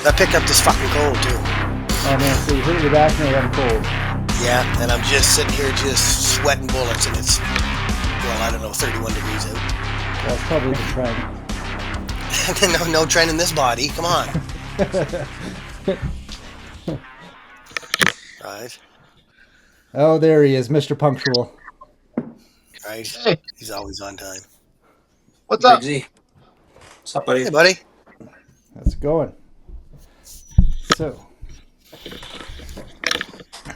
I picked up this fucking cold too. Oh man, so you hurt your back and you have a cold. Yeah, and I'm just sitting here just sweating bullets, and it's, well, I don't know, 31 degrees out. That's probably the trend. No trend in this body. Come on. Right. Oh, there he is, Mr. Punctual. Right. Hey. He's always on time. What's up? Big Z. What's up, buddy? Hey, buddy. How's it going?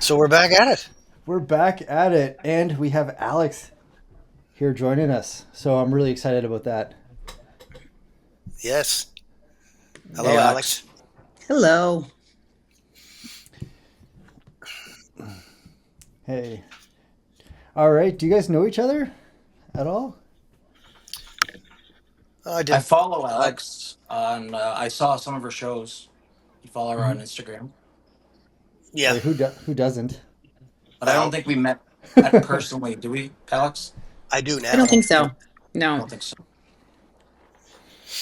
So we're back at it. We're back at it, and we have Alex here joining us. So I'm really excited about that. Yes. Hello, Hey, Alex. Hello. Hey. All right. Do you guys know each other at all? I did. I follow Alex on. I saw some of her shows. You follow her on Instagram, Yeah. Like, who doesn't? but I don't think we met personally. Do we, Alex? I do now. I don't think so. I No. don't think so.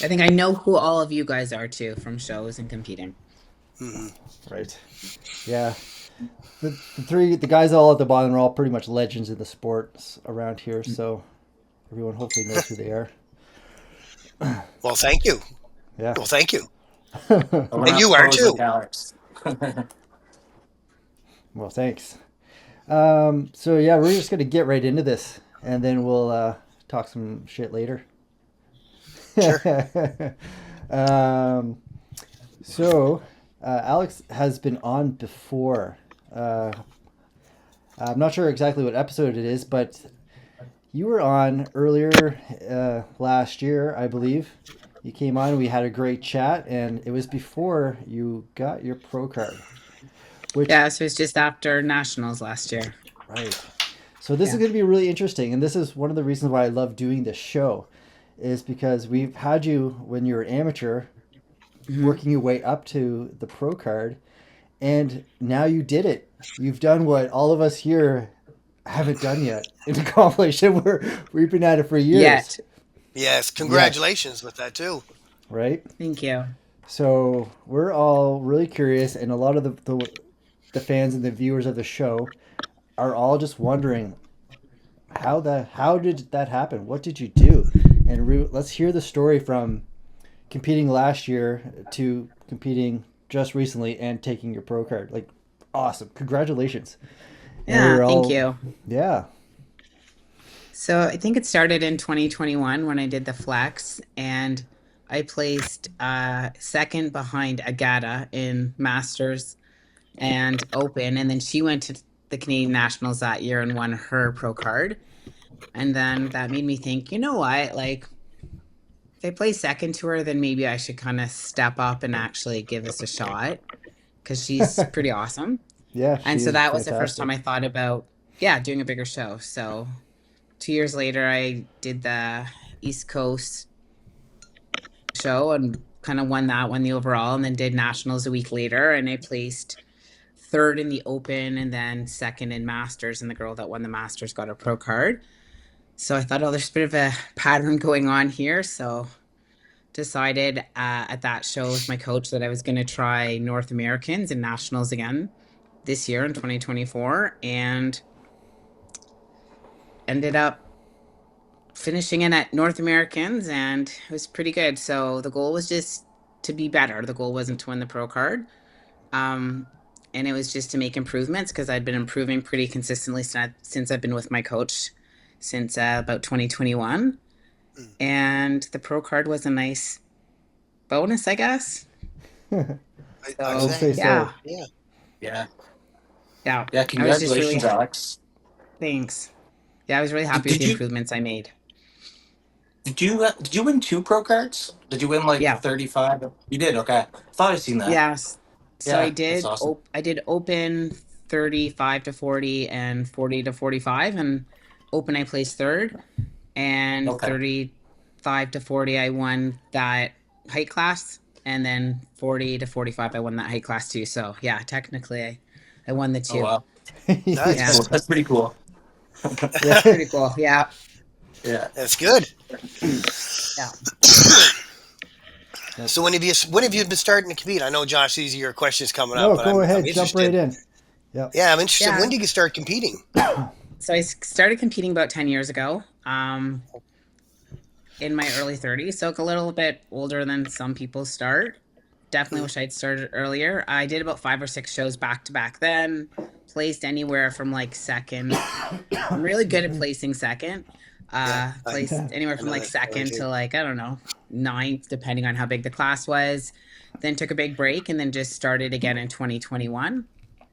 I think I know who all of you guys are too from shows and competing. Mm-hmm. Right. Yeah. The guys all at the bottom are all pretty much legends in the sports around here, so everyone hopefully knows who they are. Well, thank you. Yeah. Well, thank you. But we're And not you are pros too. like Alex. Well, thanks. So yeah, we're just gonna get right into this, and then we'll talk some shit later. Sure. Alex has been on before. I'm not sure exactly what episode it is, but you were on earlier last year, I believe. You came on, we had a great chat, and it was before you got your pro card. Yeah, so it's just after Nationals last year. Right. So this is going to be really interesting, and this is one of the reasons why I love doing this show, is because we've had you when you were amateur, working your way up to the pro card, and now you did it. You've done what all of us here haven't done yet in accomplished, and we've been at it for years. Yet. Yes. Congratulations with that too. Right? Thank you. So we're all really curious, and a lot of the fans and the viewers of the show are all just wondering how did that happen? What did you do? And let's hear the story from competing last year to competing just recently and taking your pro card. Like, awesome! Congratulations. Yeah, thank you. Yeah. So I think it started in 2021 when I did the flex, and I placed second behind Agata in Masters and Open, and then she went to the Canadian Nationals that year and won her pro card. And then that made me think, you know what, like, if I play second to her, then maybe I should kind of step up and actually give this a shot, because she's pretty awesome. Yeah. And so that was the first time I thought about, doing a bigger show. So 2 years later, I did the East Coast show and kind of won the overall, and then did Nationals a week later, and I placed third in the Open and then second in Masters, and the girl that won the Masters got a pro card. So I thought, there's a bit of a pattern going on here. So decided at that show with my coach that I was going to try North Americans and Nationals again this year in 2024, and ended up finishing in at North Americans, and it was pretty good. So the goal was just to be better. The goal wasn't to win the pro card. And it was just to make improvements, because I'd been improving pretty consistently since I've been with my coach since about 2021. And the pro card was a nice bonus, I guess. I'd say so. Yeah. Yeah. Yeah. Congratulations, Alex. Thanks. Yeah, I was really happy with the improvements I made. Did you win 2 pro cards? Did you win 35? You did. Okay. I thought I'd seen that. Yes. So I did. That's awesome. I did Open 35 to 40 and 40 to 45, and Open I placed third, and 35 to 40 I won that height class, and then 40 to 45 I won that height class too. So yeah, technically I won the 2. Oh, wow. Nice. Yeah. That's pretty cool. That's pretty cool. Yeah. Yeah. That's good. Yeah. So when have you been starting to compete? I know, Josh, these are your questions coming up, No, but go I'm ahead, jump interested. right in. Yeah. Yeah, I'm interested. Yeah. When did you start competing? So I started competing about 10 years ago, in my early 30s. So a little bit older than some people start. Definitely wish I'd started earlier. I did about 5 or 6 shows back to back then. Placed anywhere from like second. I'm really good at placing second. Placed anywhere from like second to like, I don't know, ninth, depending on how big the class was. Then took a big break and then just started again in 2021.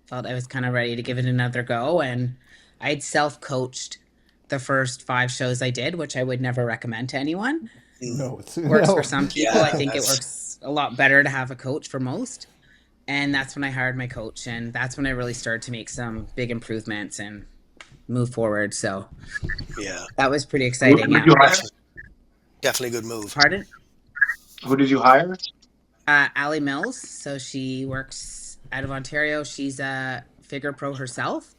Felt I was kind of ready to give it another go. And I'd self-coached the first 5 shows I did, which I would never recommend to anyone. No, it's Works no. for some people. Yeah, I think it that's- works a lot better to have a coach for most. And that's when I hired my coach. And that's when I really started to make some big improvements and move forward. So Yeah, that was pretty exciting. Who did you hire? definitely a good move. Pardon? Who did you hire? Allie Mills. So she works out of Ontario. She's a figure pro herself.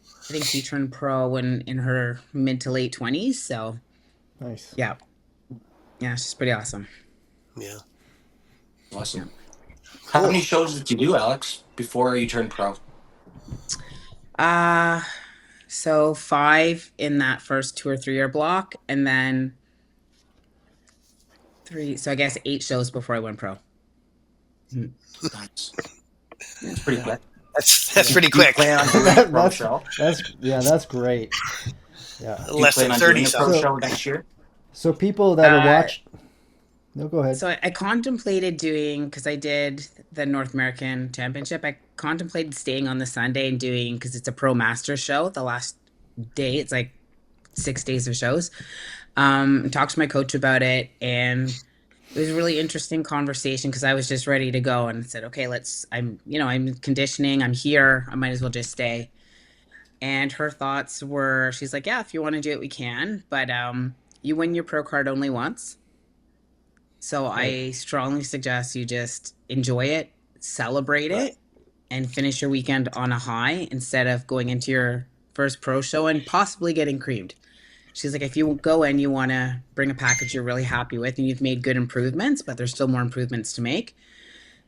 I think she turned pro in her mid to late 20s. So Nice. yeah. Yeah, she's pretty awesome. Yeah. Awesome. How many shows did you do, Alex, before you turned pro? So 5 in that first 2 or 3 year block, and then 3. So I guess 8 shows before I went pro. Nice. That's pretty quick. That's pretty Do you quick. plan on doing a pro That's show? that's great. Yeah. Do you Less plan than on 30 doing a pro shows. show next year? So people that are watching. No, go ahead. So I contemplated doing, because I did the North American Championship, I contemplated staying on the Sunday and doing, because it's a pro master show, the last day, it's like 6 days of shows. Talked to my coach about it, and it was a really interesting conversation because I was just ready to go and said, okay, I'm conditioning, I'm here, I might as well just stay. And her thoughts were, she's like, yeah, if you want to do it, we can, but you win your pro card only once. So I strongly suggest you just enjoy it, celebrate it, and finish your weekend on a high instead of going into your first pro show and possibly getting creamed. She's like, if you go in, you want to bring a package you're really happy with and you've made good improvements, but there's still more improvements to make.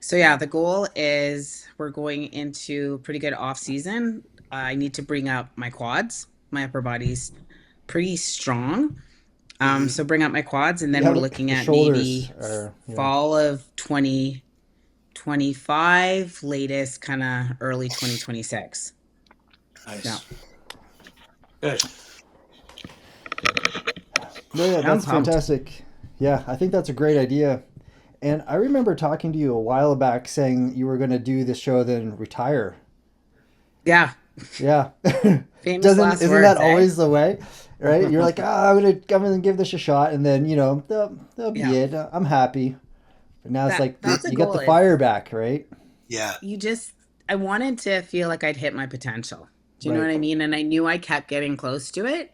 So yeah, the goal is we're going into pretty good off season. I need to bring up my quads. My upper body's pretty strong. So bring up my quads, and then we're looking at maybe fall of 2025, latest kind of early 2026. Nice. Yeah. Good. No, yeah, that's fantastic. Yeah, I think that's a great idea. And I remember talking to you a while back saying you were going to do the show, then retire. Yeah. Yeah. Famous last isn't words, that always the way? Right? You're like, I'm gonna give this a shot, and then that'll be it. I'm happy. But now it's like you got the fire back, right? Yeah. I wanted to feel like I'd hit my potential. Do you know what I mean? And I knew I kept getting close to it.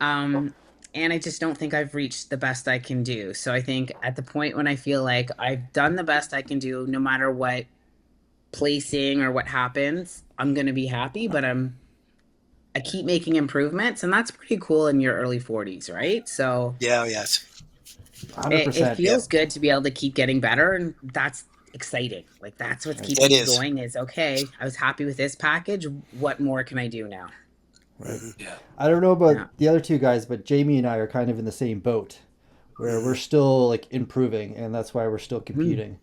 And I just don't think I've reached the best I can do. So I think at the point when I feel like I've done the best I can do, no matter what placing or what happens, I'm going to be happy, but I keep making improvements, and that's pretty cool in your early 40s, right? So yeah, yes. 100%, it feels good to be able to keep getting better, and that's exciting. Like that's what's keeping me going is, okay, I was happy with this package. What more can I do now? Right. Yeah. I don't know about the other two guys, but Jamie and I are kind of in the same boat where we're still like improving, and that's why we're still competing.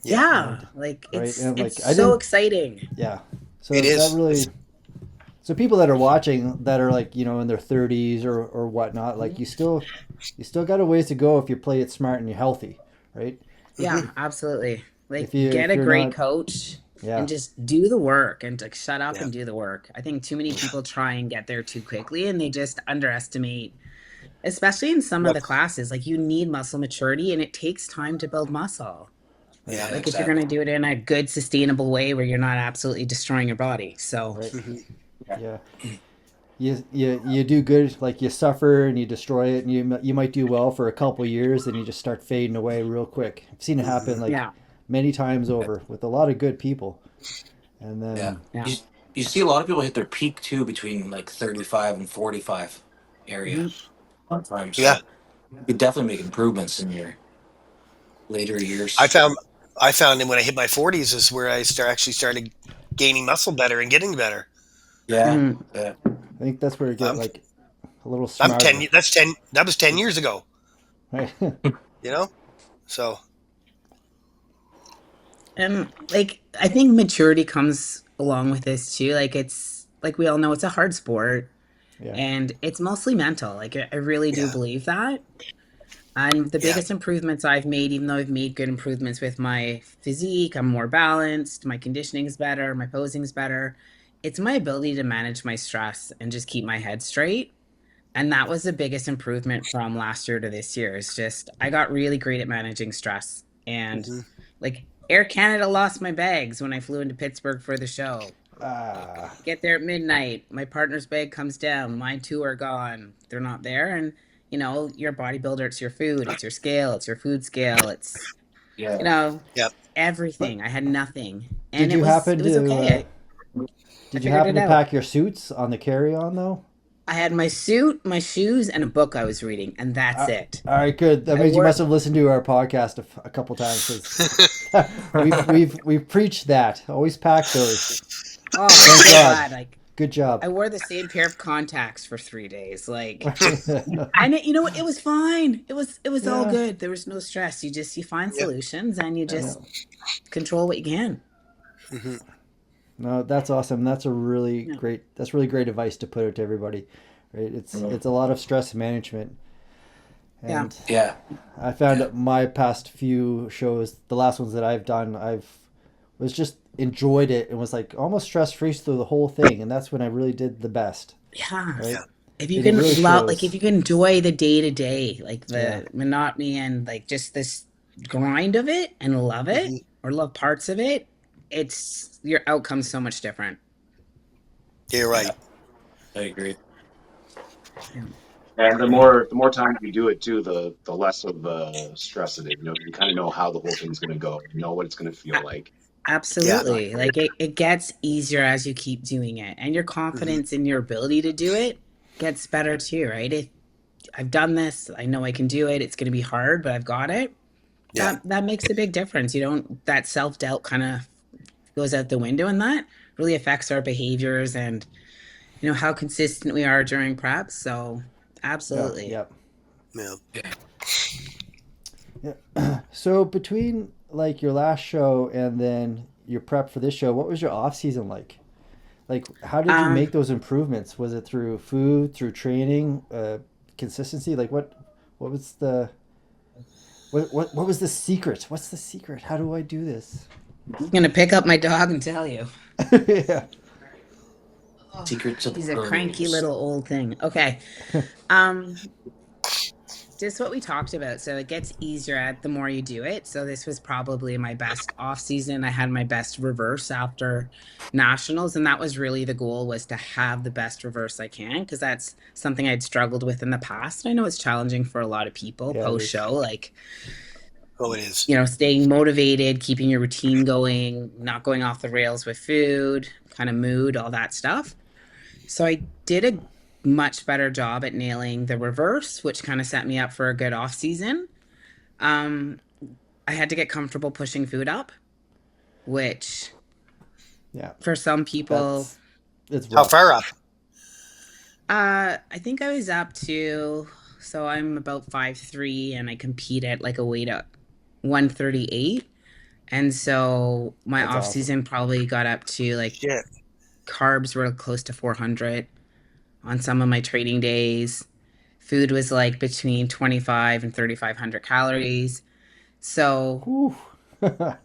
Yeah. Like it's I so exciting. Yeah. So it is. That really, so people that are watching that are like, in their 30s or whatnot, like you still got a ways to go if you play it smart and you're healthy, right? Yeah, absolutely. Like get a great coach and just do the work and like shut up and do the work. I think too many people try and get there too quickly, and they just underestimate, especially in some of the classes, like you need muscle maturity and it takes time to build muscle. Yeah, like if you're going to do it in a good sustainable way where you're not absolutely destroying your body. So yeah. You do good, like you suffer and you destroy it, and you might do well for a couple years, and you just start fading away real quick. I've seen it happen many times over with a lot of good people. And then you see a lot of people hit their peak too between like 35 and 45 area. Sometimes. Yeah. You could definitely make improvements in your later years. I found that when I hit my 40s is where I actually started gaining muscle better and getting better. Yeah. Mhm. Yeah. I think that's where you get I'm, like a little I'm smarter. 10. That's 10. That was 10 years ago. Right? You know, so And like I think maturity comes along with this too. Like it's like we all know it's a hard sport Yeah. and it's mostly mental. Like I really do yeah, believe that. And the yeah, biggest improvements I've made, even though I've made good improvements with my physique, I'm more balanced, my conditioning's better, my posing's better. It's my ability to manage my stress and just keep my head straight. And that was the biggest improvement from last year to this year. It's just I got really great at managing stress. And hmm like Air Canada lost my bags when I flew into Pittsburgh for the show. Ah, Get there at midnight. My partner's bag comes down. Mine too are gone. They're not there. And you're a bodybuilder, it's your food, it's your scale, it's your food scale, it's you Yeah. know, yeah. but everything. I had nothing. And did it you was happen it was to okay. I did you figured happen it to out. pack your suits on the carry-on though? I had my suit, my shoes, and a book I was reading, and that's Uh, it. all right, good. That I means you wore must have listened to our podcast a couple times because we've preached that. Always pack those. Oh, I'm Thank so God. glad. Like Good job. I wore the same pair of contacts for 3 days. Like and it was fine. It was all Yeah, good. There was no stress. You find Yep. solutions and you yeah. just control what you can. hmm No, that's awesome. That's a really Yeah. great. That's really great advice to put out to everybody. Right? It's a lot of stress management, Yeah. and Yeah. I found Yeah. that my past few shows, the last ones that I've done, I've was just enjoyed it and was like almost stress free through the whole thing, and that's when I really did the best. Yeah. Right? Yeah. If you And it can really love like if shows. you can enjoy the day to day, like Yeah. the monotony and like just this grind of it and love it hmm or love parts of it, it's your outcome's so much different. You're Yeah. right. I agree. Yeah. And the more times you do it too, the less of the stress it is. You kind of know how the whole thing's going to go. You know what it's going to feel like. Yeah. It's not Absolutely. great. Like it gets easier as you keep doing it, and your hmm confidence in your ability to do it gets better too, right? If I've done this, I know I can do it. It's going to be hard, but I've got it. Yeah. That makes a big difference. You don't that self-doubt kind of goes out the window, and that really affects our behaviors and how consistent we are during prep. So, Yeah. absolutely. Yeah. Yeah. Yeah. Yeah. So between like your last show and then your prep for this show, what was your off season like? Like, how did you Uh, make those improvements? Was it through food, through training, consistency? Like, what was the what was the secret? What's the secret? How do I do this? I'm gonna pick up my dog and tell you. Yeah. Oh, Secrets of the he's a cranky pros. little old thing. Okay. Um, just what we talked about. So it gets easier at the more you do it. So this was probably my best off season. I had my best reverse after nationals, and that was really the goal, was to have the best reverse I can, because that's something I'd struggled with in the past. I know it's challenging for a lot of people Yeah, it post is. show, like Oh, it is. staying motivated, keeping your routine going, not going off the rails with food, kind of mood, all that stuff. So I did a much better job at nailing the reverse, which kind of set me up for a good off season. Um, I had to get comfortable pushing food up, which Yeah. for some people, That's it's How rough. far up? I think I was up to, so I'm about 5'3", and I compete at like a weight up 138. And so my That's off awesome. season probably got up to like Shit. carbs were close to 400 on some of my training days. Food was like between 25 and 3,500 calories. So, Whew.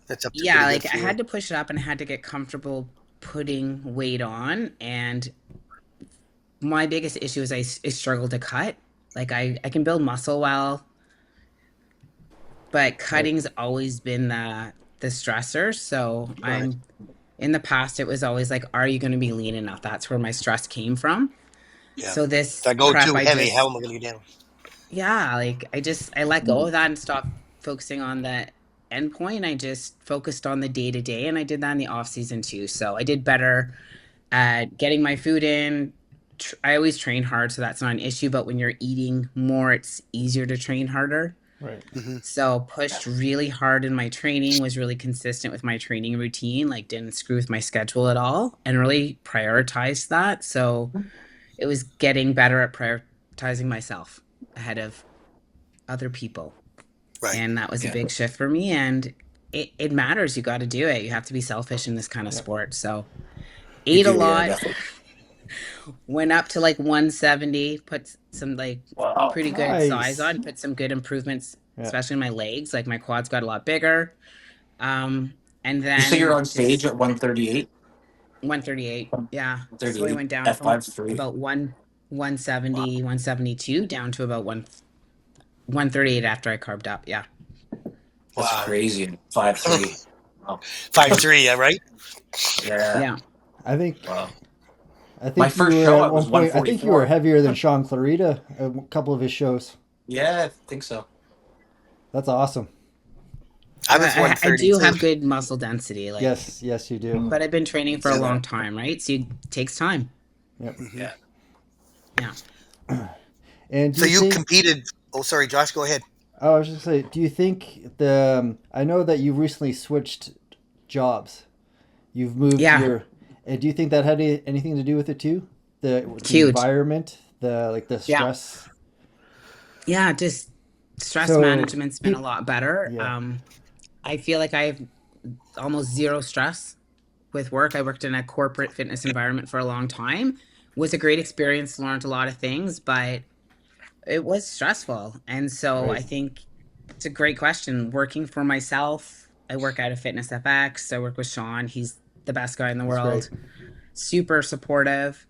That's up to yeah, pretty good like I fuel. had to push it up and I had to get comfortable putting weight on. And my biggest issue is I struggle to cut. Like I can build muscle well, but Right. cutting's always been the stressor. So Right. I'm in the past, it was always like, are you going to be lean enough? That's where my stress came from. Yeah. So If this I go prep, too heavy, how am I going to get down? yeah, like I let go of that and stopped focusing on the end point. I just focused on the day to day, and I did that in the off season too. So I did better at getting my food in. I always train hard, so that's not an issue. But when you're eating more, it's easier to train harder. Right. So pushed really hard in my training, was really consistent with my training routine, like didn't screw with my schedule at all, and really prioritized that. So it was getting better at prioritizing myself ahead of other people. Right. And that was a big shift for me. And it matters. You got to do it. You have to be selfish in this kind of sport. So You ate a do, yeah, lot, definitely. went up to like 170, put some like Wow. pretty good size Nice. on, put some good improvements, Yeah. especially in my legs. Like my quads got a lot bigger. And You say you're then on stage at 138? 138. Yeah. So I 138 went down at from 5'3". about 170, Wow. 172 down to about 138 after I carved up. Yeah. That's Wow. crazy. 5'3". Wow. 5'3", yeah, right? Yeah. Yeah. I think Wow. I My think you first were show, at I was one point. I think you were 144. heavier than Sean Clarita at a couple of his shows. Yeah, I think so. That's awesome. I was I do 132. have good muscle density. Like, Yes, yes, you do. but I've been training for a Yeah. long time, right? So it takes time. Yep. Yeah. Yeah. And do So you think, competed. Oh, sorry, Josh, go ahead. I was just say, do you think I know that you recently switched jobs. You've moved Yeah. and do you think that had anything to do with it too? The Huge. environment, the Yeah. stress. Yeah. Just stress So, management's been a peop- lot better. Yeah. I feel like I have almost zero stress with work. I worked in a corporate fitness environment for a long time. Was a great experience, learned a lot of things, but it was stressful. And so I Right. think it's a great question. Working for myself, I work out of Fitness FX. I work with Sean. He's the best guy in the That's world. great. Super supportive.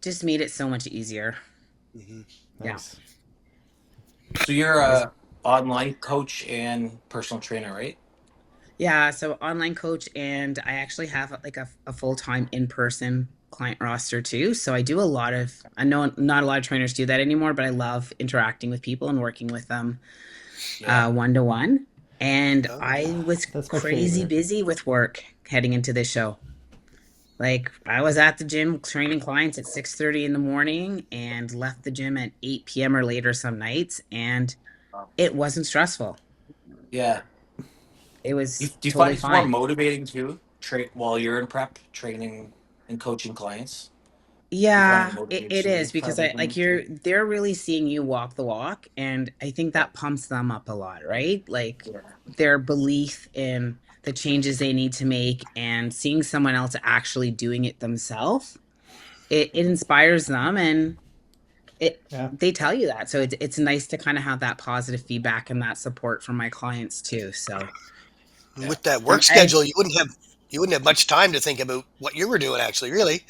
Just made it so much easier. Mhm. Yeah. Nice. So you're a online coach and personal trainer, right? Yeah. So online coach, and I actually have like a full-time in-person client roster too. So I do a lot of, I know not a lot of trainers do that anymore, but I love interacting with people and working with them Yeah. one-to-one. And Oh. I was That's my crazy favorite. busy with work heading into this show. Like I was at the gym training clients at 6:30 in the morning and left the gym at 8 p.m. or later some nights, and it wasn't stressful. Yeah. It was Do you find totally it's more fine. motivating too, while you're in prep, training and coaching clients? Do you find Yeah, it it motivates you is because probably like they're really seeing you walk the walk, and I think that pumps them up a lot, right? Like Yeah. their belief in the changes they need to make and seeing someone else actually doing it themselves, it inspires them, and Yeah. they tell you that. So it's nice to kind of have that positive feedback and that support from my clients too. So Yeah. With that work and I schedule, you wouldn't have much time to think about what you were doing actually, really,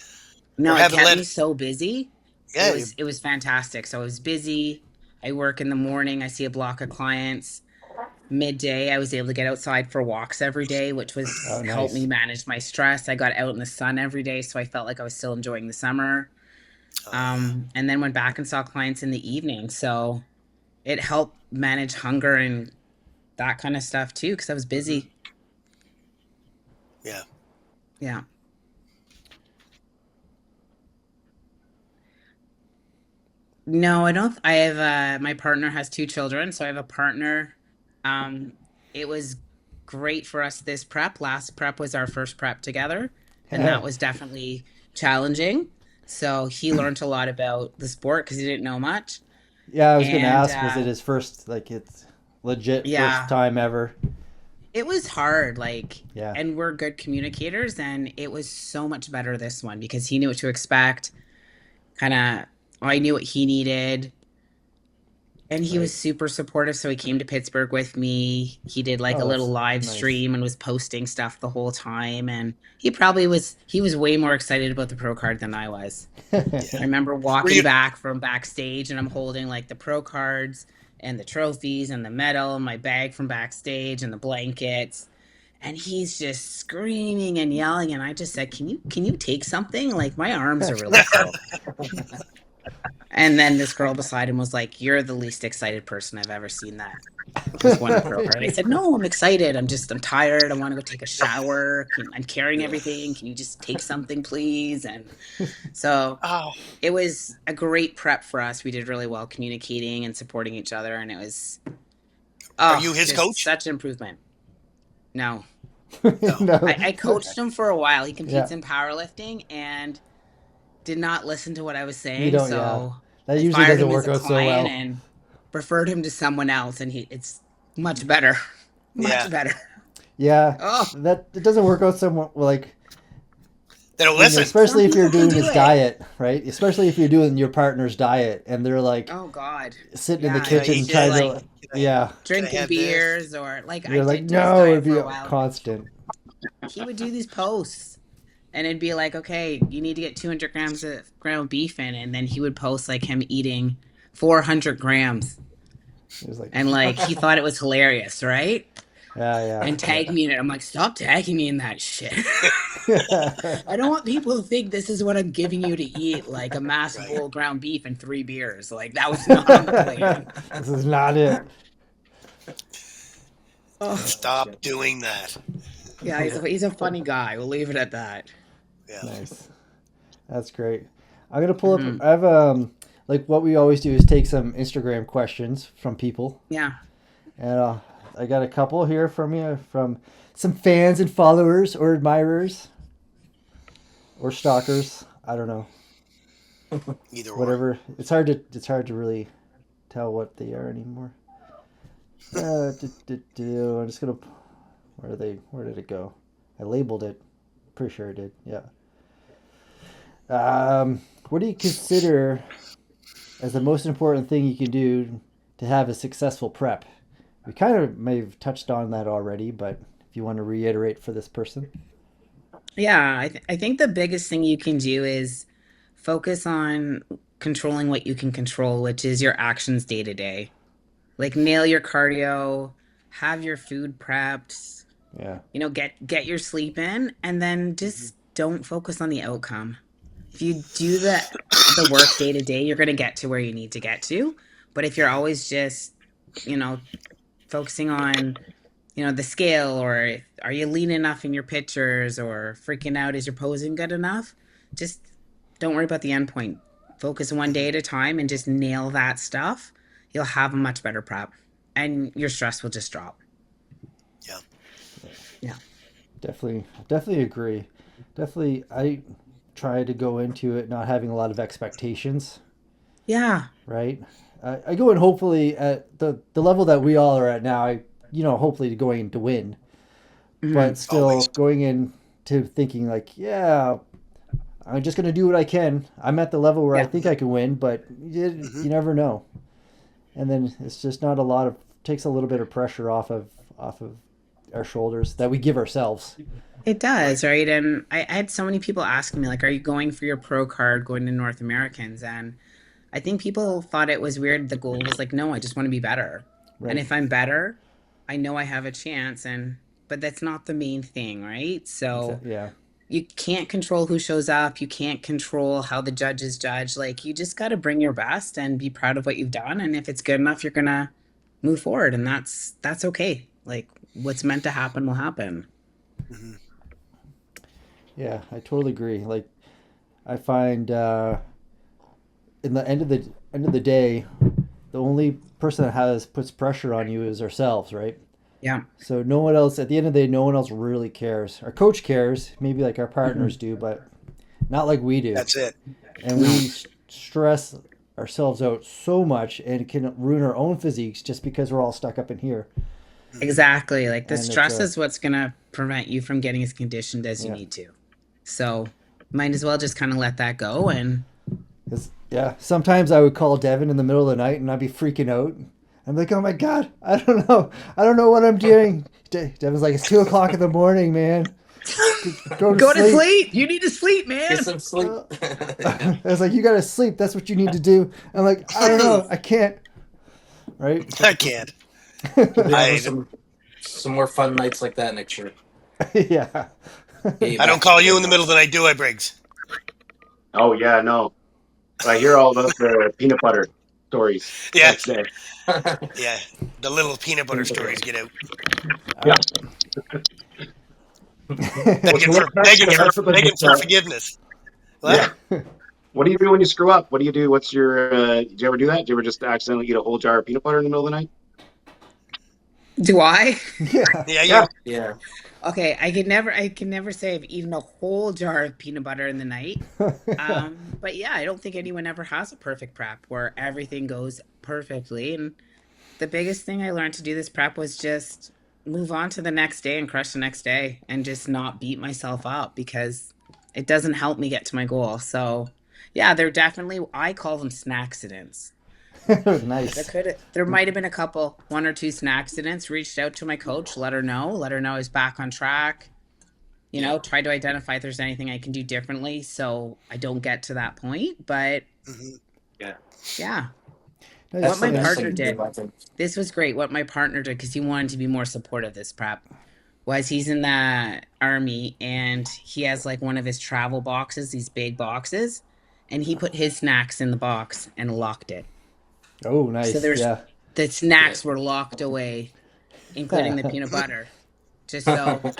no, or it haven't kept let. me so busy. Yeah, It was fantastic. So I was busy. I work in the morning. I see a block of clients. Midday, I was able to get outside for walks every day, which was Oh, helped me nice. manage my stress. I got out in the sun every day, so I felt like I was still enjoying the summer. yeah. And then went back and saw clients in the evening. So it helped manage hunger and that kind of stuff too, because I was busy. Yeah. Yeah. No, I don't. I have my partner has two children, so I have a partner. Um, it was great for us this prep. Last prep was our first prep together, and that was definitely challenging. So he learned a lot about the sport because he didn't know much. Yeah, I was gonna And ask, was it his first, like, it's legit first yeah, time ever? it was hard. Like, Yeah. and we're good communicators, and it was so much better this one because he knew what to expect. Kind of, I knew what he needed. And he was Right. super supportive. So he came to Pittsburgh with me. He did like a Oh, little that's live nice. stream and was posting stuff the whole time. And he was way more excited about the pro card than I was. I Yeah. remember Were walking you? back from backstage and I'm holding like the pro cards and the trophies and the medal and my bag from backstage and the blankets. And he's just screaming and yelling. And I just said, can you take something? Like my arms are really full. And then this girl beside him was like, "You're the least excited person I've ever seen that has won a pro card." I said, "No, I'm excited. I'm tired. I want to go take a shower. I'm carrying Yeah. everything. Can you just take something, please?" And so Oh, it was a great prep for us. We did really well communicating and supporting each other, and Oh, Are you his just coach? such improvement. No. No. I coached him for a while. He competes Yeah. in powerlifting and did not listen to what I was You saying, don't. Yeah. so That I usually fired doesn't him as work a out so client well. and referred him to someone else, and it's much better. Yeah. Much better. Yeah. Oh, That it doesn't work out so like They don't when listen. especially some if you're people can doing do his it. diet, right? Especially if you're doing your partner's diet and they're like Oh God. sitting in the Yeah, Can I kitchen he's eat just trying this? like to Can I, yeah. can I drinking have this? beers, or like I You're like, did do his no, it'd diet for be a while. constant. He would do these posts, and it'd be like, okay, you need to get 200 grams of ground beef in, and then he would post like him eating 400 grams, It was like and like he thought it was hilarious, right? yeah, And tag me in it. I'm like, stop tagging me in that shit. yeah. I don't want people to think this is what I'm giving you to eat, like a massive Right. bowl of ground beef and 3 beers. Like that was not on the plan. This is not it. Oh, Stop doing that. yeah, he's a funny guy. We'll leave it at that. Yeah. Nice. That's great. I'm gonna pull Mhm. up. I have like what we always do is take some Instagram questions from people, Yeah. and I got a couple here from you from some fans and followers or admirers or stalkers. I don't know. Either or. Whatever. It's hard to really tell what they are anymore. I'm just gonna. Where are they? Where did it go? I labeled it. Pretty sure I did. Yeah. What do you consider as the most important thing you can do to have a successful prep? We kind of may have touched on that already, but if you want to reiterate for this person. Yeah, I think the biggest thing you can do is focus on controlling what you can control, which is your actions day to day. Like nail your cardio, have your food prepped, Yeah. get your sleep in, and then just don't focus on the outcome. If you do the work day to day, you're going to get to where you need to get to. But if you're always just, you know, focusing on, the scale, or are you lean enough in your pictures, or freaking out, is your posing good enough? Just don't worry about the end point. Focus one day at a time and just nail that stuff. You'll have a much better prep, and your stress will just drop. Yeah. Yeah. Definitely agree. Definitely, I try to go into it not having a lot of expectations. Yeah. Right. I go in hopefully at the level that we all are at now. Hopefully going to win, but still Always. going in to thinking like, yeah, I'm just gonna do what I can. I'm at the level where I Yeah. think I can win, but you never know. And then it's just not a lot of takes a little bit of pressure off of our shoulders that we give ourselves. It does, right? And I had so many people asking me, like, are you going for your pro card going to North Americans? And I think people thought it was weird. The goal was like, no, I just want to be better. Right. And if I'm better, I know I have a chance. But that's not the main thing, right? So Yeah. you can't control who shows up. You can't control how the judges judge. Like, you just got to bring your best and be proud of what you've done. And if it's good enough, you're going to move forward. And that's okay. Like, what's meant to happen will happen. Mm-hmm. Yeah, I totally agree. Like, I find in the end of the day, the only person that puts pressure on you is ourselves, right? Yeah. So no one else at the end of the day, no one else really cares. Our coach cares, maybe like our partners do, but not like we do. That's it. And we stress ourselves out so much, and it can ruin our own physiques just because we're all stuck up in here. Exactly. Like, the And stress is what's going to prevent you from getting as conditioned as you need to. So might as well just kind of let that go. And sometimes I would call Devin in the middle of the night and I'd be freaking out. I'm like, oh my God, I don't know what I'm doing. Devin's like, it's 2:00 in the morning, man. Go to sleep. You need to sleep, man. Get some sleep. I was like, you gotta sleep. That's what you need to do. I'm like, I don't know. I can't. Right? I can't. Some more fun nights like that next year. Yeah. I don't call you in the middle of the night, do I, Briggs? Oh yeah, no. But I hear all about the peanut butter stories. Yeah. Next day. Yeah. The little peanut butter stories get out. Yeah. Begging for forgiveness. What? Yeah. What do you do when you screw up? What do you do? What's your? Do you ever do that? Do you ever just accidentally eat a whole jar of peanut butter in the middle of the night? Do I? Yeah. Yeah, Yeah. Yeah. Okay, I can never say I've eaten a whole jar of peanut butter in the night. But yeah, I don't think anyone ever has a perfect prep where everything goes perfectly. And the biggest thing I learned to do this prep was just move on to the next day and crush the next day and just not beat myself up because it doesn't help me get to my goal. So yeah, they're definitely, I call them snackcidents. Nice. There might have been a couple, one or two snackcidents. Reached out to my coach, let her know I was back on track. You know, try to identify if there's anything I can do differently so I don't get to that point. But hmm Yeah. yeah, Nice. what That's the my And best partner thing to did, do, I think. this was great. What my partner did, because he wanted to be more supportive this prep, was he's in the army and he has like one of his travel boxes, these big boxes, and he put his snacks in the box and locked it. oh, So nice. there's Yeah. the Yeah. snacks were locked away, including the peanut butter, just so there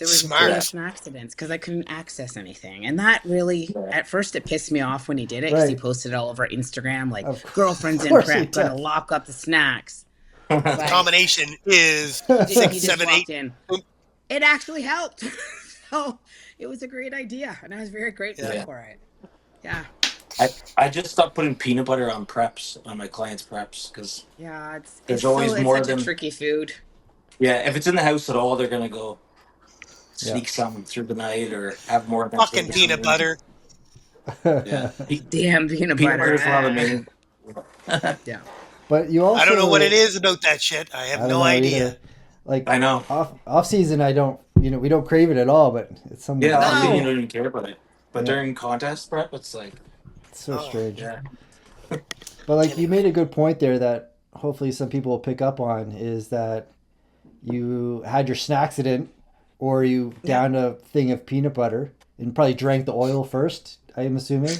was no Smart. snackcidents because I couldn't access anything. And that really, Yeah. at first, it pissed me off when he did it because he Right. posted it all over Instagram, like Of girlfriend's in course he prep, gonna does. lock up the snacks. The But combination is he six, just seven, eight. walked in. It actually helped. So it was a great idea, and I was very grateful Yeah. for it. Yeah, I just stopped putting peanut butter on preps, on my clients' preps, because yeah. there's always It's more of such a them. tricky food. Yeah, if it's in the house at all, they're gonna go Yeah. sneak something through the night or have more than Fucking Yeah. peanut butter. Yeah, Damn peanut peanut butter. butter is one of the main. Yeah. But you I don't know what also, it is about that shit. I have I don't no know idea. either. Like I know. off season, I don't. We don't crave it at all. But it's some. Yeah, It's obviously you No. don't even care about it, but yeah. during contest prep, it's like, It's so Oh, strange. yeah, But like you anyway. made a good point there that hopefully some people will pick up on is that you had your snacksident or you Yeah. downed a thing of peanut butter and probably drank the oil first, I am assuming,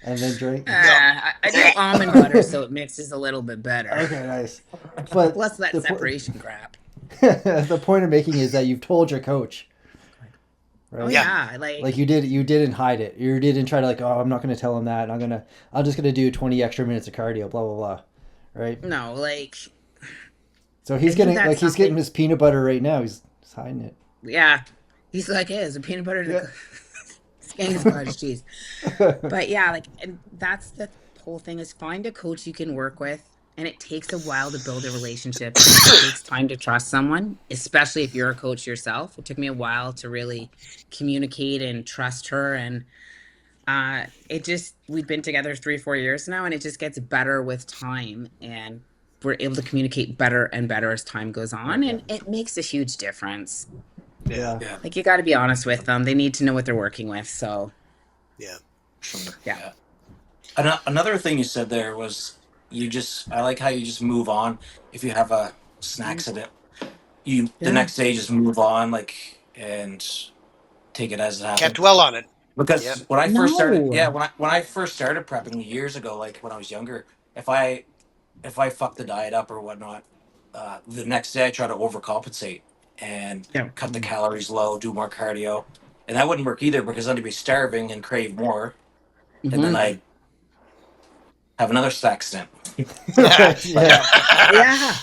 and then drank. No. I do almond butter, so it mixes a little bit better. Okay, nice. But Plus that the separation crap. the point I'm making is that you've told your coach, Oh right? Yeah. yeah, Like you didn't hide it. You didn't try to like, oh, I'm not going to tell him that. I'm just going to do 20 extra minutes of cardio, blah blah blah, right? no, like So I think that's he's getting something. his peanut butter right now. He's hiding it. Yeah, he's like, hey, is a peanut butter Yeah. to Skangus cottage cheese. But yeah, like, and that's the whole thing is find a coach you can work with. And it takes a while to build a relationship. And it takes time to trust someone, especially if you're a coach yourself. It took me a while to really communicate and trust her. And it just, we've been together 3 4 years now, and it just gets better with time. And we're able to communicate better and better as time goes on. Okay. And it makes a huge difference. Yeah. yeah, Like, you got to be honest with them. They need to know what they're working with. So, Yeah. sure. yeah. Another thing you said there was I like how you just move on. If you have a snack accident, the Yeah. next day just move on, like, and take it as it Can't happened. dwell on it. Yeah. Because when I first started, No. yeah, when I first started prepping years ago, like when I was younger, if I fucked the diet up or whatnot, the next day I try to overcompensate and Yeah. cut the calories low, do more cardio, and that wouldn't work either because then I'd be starving and crave more, and then Mhm. I have another snack stint. Right, yeah. Yeah.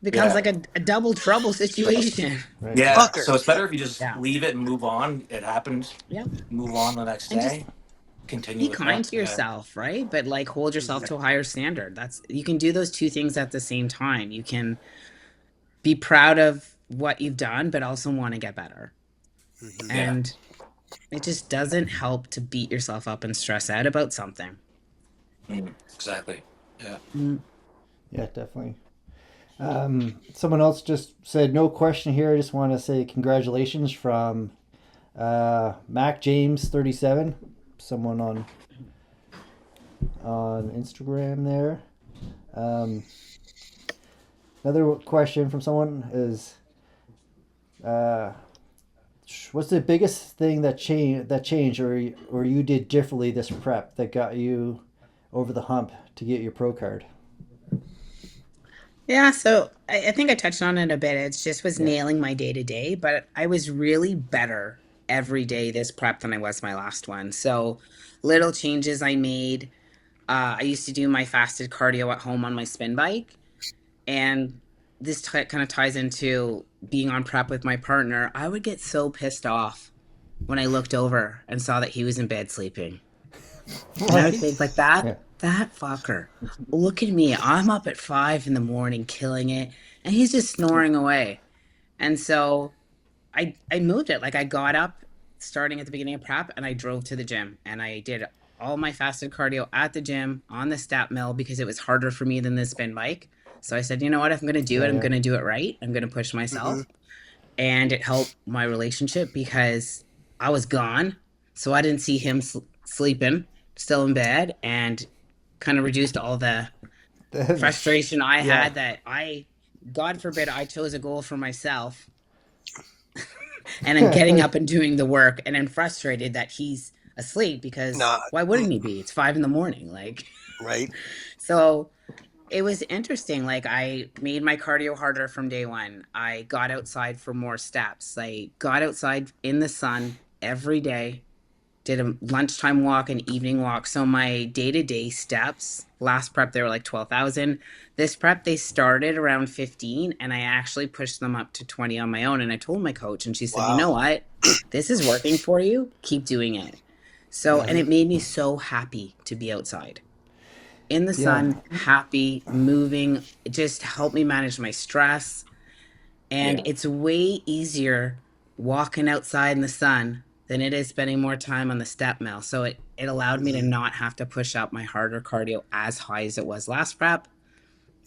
Becomes Yeah. like a double trouble situation. Right. Yeah, Fucker. so it's better if you just Yeah. leave it and move on. It happened. Yeah. Move on the next And just day. Continue be with kind that. to Yeah. yourself, right? But like hold yourself to a higher standard. That's you can do those two things at the same time. You can be proud of what you've done, but also want to get better. Mhm. Yeah. And it just doesn't help to beat yourself up and stress out about something. Exactly. Yeah. Yeah, definitely. Someone else just said no question here. I just want to say congratulations from Mac James 37. Someone on Instagram there. Another question from someone is, what's the biggest thing that changed or you did differently this prep that got you over the hump to get your pro card? Yeah, so I think I touched on it a bit. It's just was Yeah. nailing my day to day, but I was really better every day this prep than I was my last one. So little changes I made. I used to do my fasted cardio at home on my spin bike, and this kind of ties into being on prep with my partner. I would get so pissed off when I looked over and saw that he was in bed sleeping. And I would think like that fucker. Look at me. I'm up at 5 a.m, killing it, and he's just snoring away. And so I moved it. Like I got up starting at the beginning of prep and I drove to the gym and I did all my fasted cardio at the gym on the step mill because it was harder for me than the spin bike. So I said, you know what, if I'm going to do it, I'm going to do it right. I'm going to push myself. And it helped my relationship because I was gone. So I didn't see him sleeping, still in bed, and kind of reduced all the frustration I had that God forbid, I chose a goal for myself. And I'm getting up and doing the work, and I'm frustrated that he's asleep because why wouldn't he be? It's 5 a.m. Like, right. So it was interesting. Like I made my cardio harder from day one. I got outside for more steps. I got outside in the sun every day, did a lunchtime walk and evening walk. So my day-to-day steps, last prep, they were like 12,000. This prep, they started around 15, and I actually pushed them up to 20 on my own. And I told my coach, and she said, you know what? This is working for you. Keep doing it. So, and it made me so happy to be outside in the sun, happy, moving. It just helped me manage my stress. And it's way easier walking outside in the sun than it is spending more time on the step mill. So it allowed me to not have to push up my harder cardio as high as it was last prep.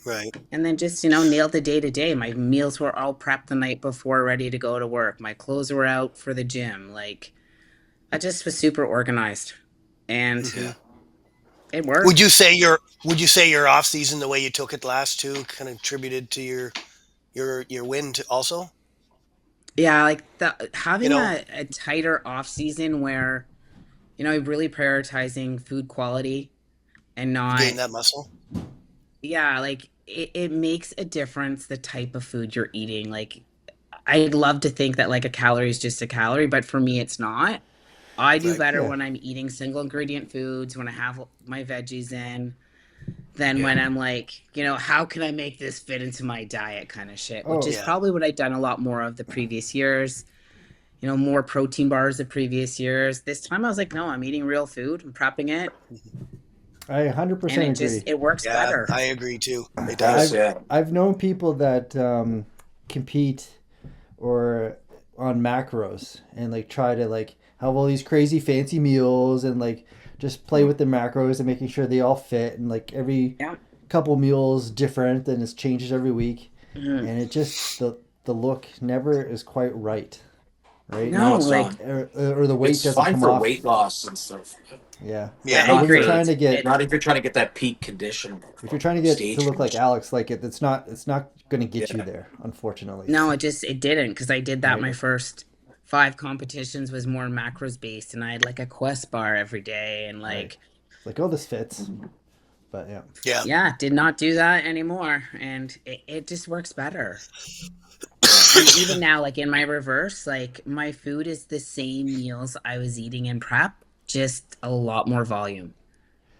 Right. And then just, nailed the day to day. My meals were all prepped the night before, ready to go to work. My clothes were out for the gym. Like, I just was super organized. And it worked. Would you say your off season, the way you took it last two, kind of contributed to your win also? Yeah, like having a tighter off season where, really prioritizing food quality and not gain that muscle. Yeah, like it makes a difference the type of food you're eating. Like I'd love to think that like a calorie is just a calorie, but for me it's not. I do better when I'm eating single ingredient foods, when I have my veggies in, than when I'm like, how can I make this fit into my diet kind of shit, which is probably what I've done a lot more of the previous years. More protein bars the previous years. This time I was like, no, I'm eating real food. I'm prepping it. I 100% agree. It works better. I agree too. It does. I've known people that compete or on macros and like try to like have all these crazy fancy meals and like just play with the macros and making sure they all fit, and like every couple meals different and it changes every week, and it just the look never is quite right. No, it's like or the weight it's doesn't fine come for off. weight loss and stuff. Yeah. When you're trying to get, not if you're trying to get that peak condition. If you're trying to get to look like Alex, like it's not going to get you there, unfortunately. No, it didn't, because I did that my first 5 competitions was more macros based, and I had like a Quest bar every day, and like oh, this fits, but did not do that anymore, and it just works better. And even now, like in my reverse, like my food is the same meals I was eating in prep, just a lot more volume.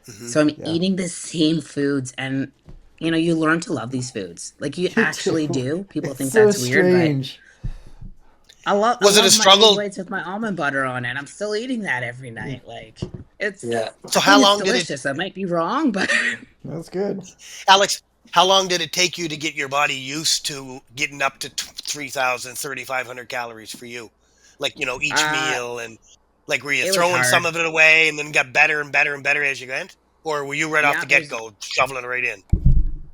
So I'm eating the same foods, and you learn to love these foods. Like you actually do. People think that's weird, strange. But was it a struggle? My egg whites with my almond butter on it. I'm still eating that every night. Like it's So how long did delicious. I might be wrong, but that's good. Alex, how long did it take you to get your body used to getting up to 3,000, 3,500 calories for you? Like, each meal, and like, were you throwing some of it away and then got better and better and better as you went? Or were you right off the get-go shoveling it right in?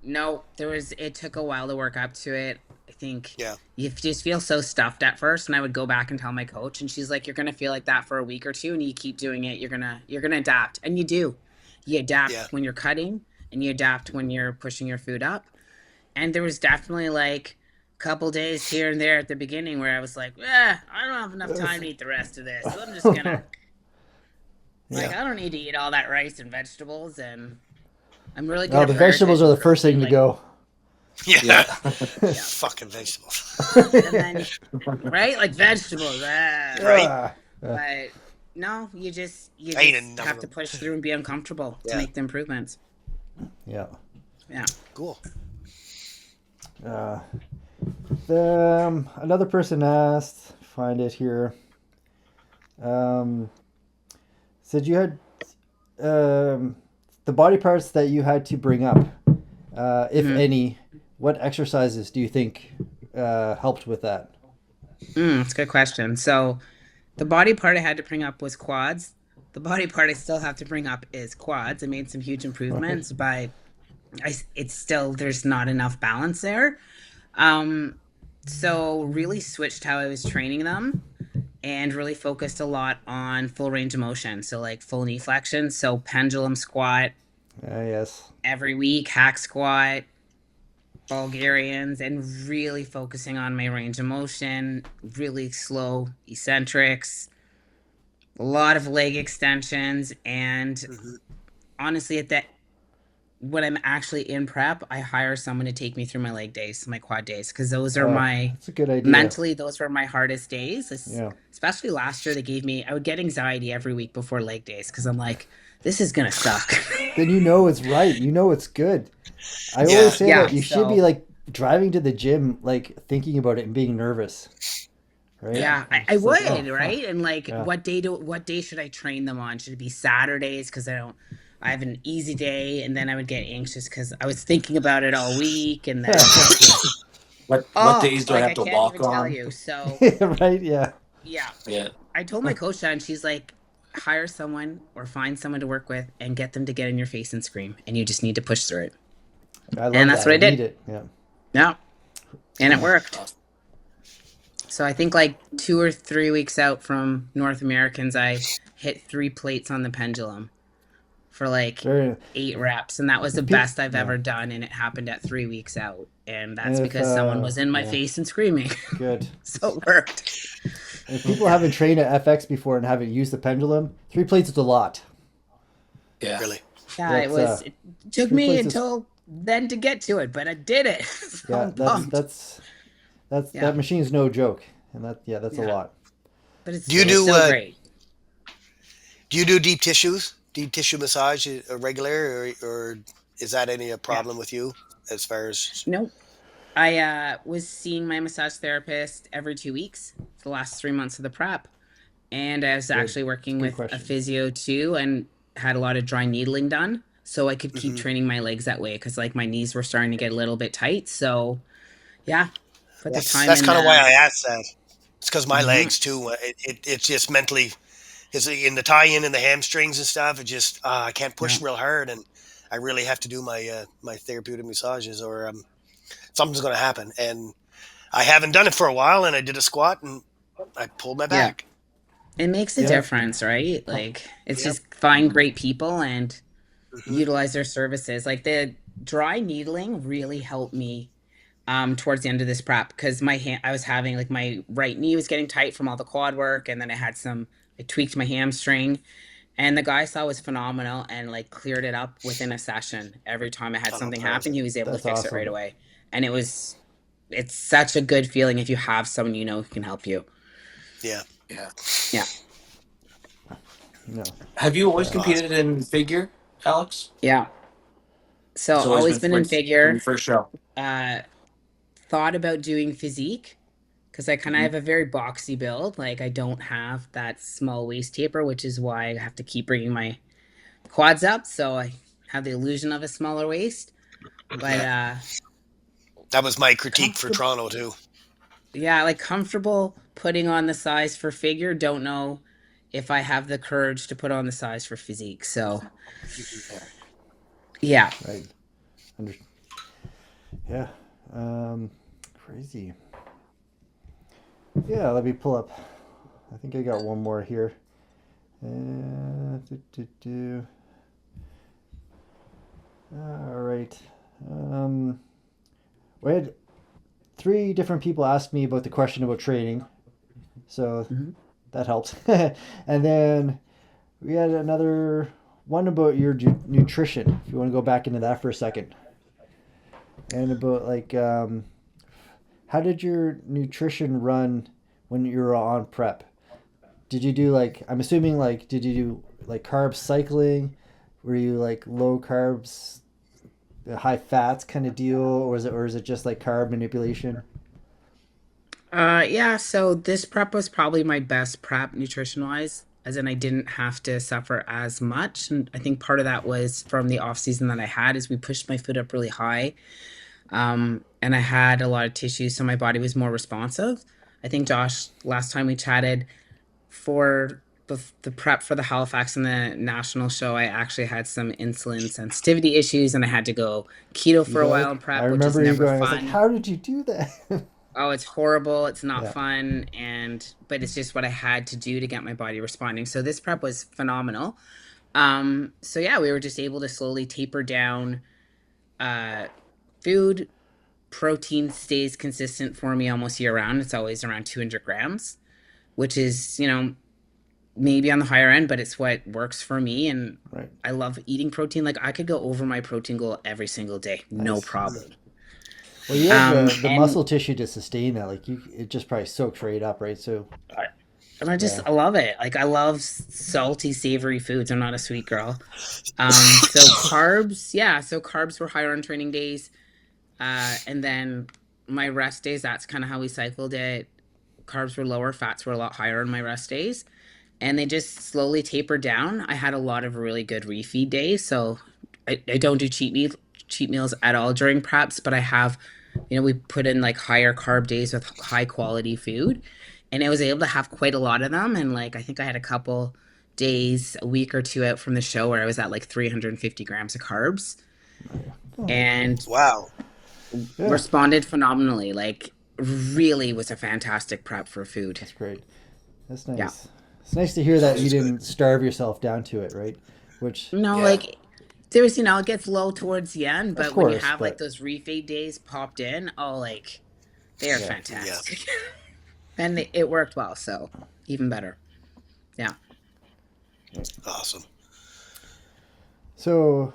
No, it took a while to work up to it. I think you just feel so stuffed at first, and I would go back and tell my coach, and she's like, you're going to feel like that for a week or two, and you keep doing it, you're going to adapt. And you do. You adapt when you're cutting, and you adapt when you're pushing your food up. And there was definitely like a couple days here and there at the beginning where I was like, I don't have enough time to eat the rest of this. So I'm just going to I don't need to eat all that rice and vegetables, and I'm really good. No, the vegetables are the first thing to go. Yeah. Fucking vegetables. And then, right? Like vegetables. Right. But no, you just have to push through and be uncomfortable to make the improvements. Yeah. Yeah. Cool. Uh, another person asked, find it here. Said you had the body parts that you had to bring up, if Mm-hmm. any. What exercises do you think helped with that? That's a good question. So the body part I had to bring up was quads. The body part I still have to bring up is quads. I made some huge Right. improvements, but it's still there's not enough balance there. Um, so really switched how I was training them and really focused a lot on full range of motion. So like full knee flexion, so pendulum squat Yes. every week, hack squat, Bulgarians, and really focusing on my range of motion, really slow eccentrics, a lot of leg extensions, and Hmm. honestly, at that when I'm actually in prep, I hire someone to take me through my leg days, my quad days, because those are my That's a good idea. mentally those were my hardest days. Yeah. Especially last year, they gave me I would get anxiety every week before leg days because I'm like, this is gonna suck. Then you know it's right. You know it's good. I Yeah. always say Yeah, that you should be so like driving to the gym, like thinking about it and being nervous, right? Yeah. yeah, I'm I just like, oh would, fuck. right? And like, Yeah. what day should I train them on? Should it be Saturdays? Because I have an easy day, and then I would get anxious because I was thinking about it all week, and then What oh, days do I like have I to can't walk even tell on? you. So Right? Yeah. yeah, Yeah. I told my coach that, and she's like, hire someone or find someone to work with, and get them to get in your face and scream, and you just need to push through it, I and love that's that. what I I need did. it. Yeah. Yeah, and it worked. Awesome. So I think like 2 or 3 weeks out from North Americans, I hit 3 plates on the pendulum for like Very. 8 reps, and that was the If people, best I've yeah. ever done, and it happened at 3 weeks out, and And that's if because someone was in my yeah, face and screaming. good. So it worked. And if people haven't trained at FX before and haven't used the pendulum, 3 plates is a lot. Yeah. Really. Yeah, That's it took three me plates is until then to get to it, but I did it. So yeah. I'm pumped. That Yeah, machine's no joke, and that's a yeah, lot. but Do you it's do So so great. do you do deep tissues? Deep tissue massage regular, or is that any a Yeah. problem with you as far as? Nope. I was seeing my massage therapist every 2 weeks for the last 3 months of the prep. And I was good. actually It's a working good with a question. physio too and had a lot of dry needling done. So I could keep Hmm. training my legs that way because like my knees were starting to get a little bit tight. So yeah, put the time That's in kind of why the I asked that. It's because my Mhm. legs too. It's just mentally, is in the tie-in and the hamstrings and stuff. It just I can't Yeah. push real hard, and I really have to do my therapeutic massages, or something's going to happen. And I haven't done it for a while, and I did a squat, and I pulled my Yeah. back. It makes a Yeah. difference, right? Like it's Yep. just find great people and Hmm. utilize their services. Like the dry needling really helped me towards the end of this prep because my hand I was having like my right knee was getting tight from all the quad work and then I tweaked my hamstring and the guy I saw was phenomenal and like cleared it up within a session. Every time I had Oh, something happen, perfect. he was able to That's fix it right awesome. away. And it's such a good feeling if you have someone you know who can help you. Yeah. Yeah. Yeah. No. Have you always Awesome. competed in figure, Alex? Yeah. So It's always always been been in from your figure. first show. Uh thought about doing physique because I kind of Hmm. have a very boxy build. Like I don't have that small waist taper, which is why I have to keep bringing my quads up. So I have the illusion of a smaller waist. But Yeah. That was my critique for comfortable, Toronto too. yeah, like comfortable putting on the size for figure. Don't know if I have the courage to put on the size for physique. So Mhm. Yeah. yeah, Right. Under, yeah. Um, crazy. Yeah. Let me pull up. I think I got one more here. Do, do, do. All right. Um, we had 3 different people ask me about the question about training, so Mhm. that helps. And then we had another one about your nutrition. If you want to go back into that for a second, and about like how did your nutrition run when you were on prep? Did you do like I'm assuming did you do like carb cycling? Were you like low carbs a high fats kind of deal, or is it just like carb manipulation? Yeah, so this prep was probably my best prep nutrition wise, as in I didn't have to suffer as much. And I think part of that was from the off season that I had is we pushed my food up really high. And I had a lot of tissue, so my body was more responsive. I think Josh, last time we chatted for the prep for the Halifax and the national show, I actually had some insulin sensitivity issues and I had to go keto for a Keto. while in I prep, which is remember you never going. I was like, fun. "How did you do that?" Oh, it's horrible. It's not Yeah. fun. But it's just what I had to do to get my body responding. So this prep was phenomenal. So yeah, we were just able to slowly taper down uh, food. Protein stays consistent for me almost year round. It's always around 200 grams, which is, maybe on the higher end, but it's what works for me. And Right. I love eating protein. Like I could go over my protein goal every single day. No Nice. problem. Well, you have the And muscle tissue to sustain that. Like it just probably soaks right up, right? So And yeah, I love it. Like I love salty, savory foods. I'm not a sweet girl. So carbs, yeah. So carbs were higher on training days. And then my rest days, that's kind of how we cycled it. Carbs were lower, fats were a lot higher on my rest days. And they just slowly tapered down. I had a lot of really good refeed days. So I don't do cheat meals at all during preps, but I have, we put in like higher carb days with high quality food. And I was able to have quite a lot of them. And like I think I had a couple days, a week or two out from the show where I was at like 350 grams of carbs and Wow. yeah, responded phenomenally. Like really was a fantastic prep for food. that's great. That's Yeah. nice. It's nice to hear that you Sounds good. didn't starve yourself down to it, right? Which, No, Yeah. like there's, it gets low towards the end, of but when you course, have like but those refeed days popped in, oh, like they are yeah. Yeah. fantastic. And it worked well, so even better. Yeah. Awesome. So,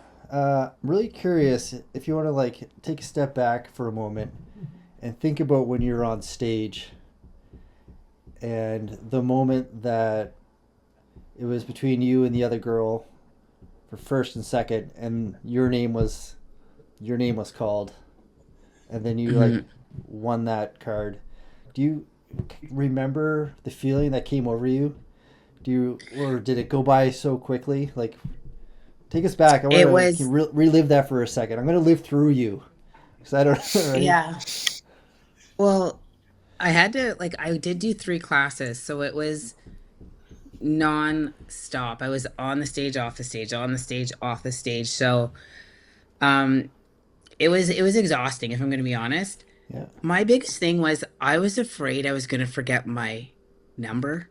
really curious if you want to like take a step back for a moment and think about when you're on stage and the moment that it was between you and the other girl for first and second, and your name was called, and then you like Mhm. won that card. Do you remember the feeling that came over you? Or did it go by so quickly? Like, take us back. I It want to was, relive that for a second. I'm going to live through you because I don't right. yeah. Well, I did do 3 classes, so it was non-stop. I was on the stage, off the stage, on the stage, off the stage. So, um, it was exhausting, if I'm going to be honest. Yeah. My biggest thing was I was afraid I was going to forget my number,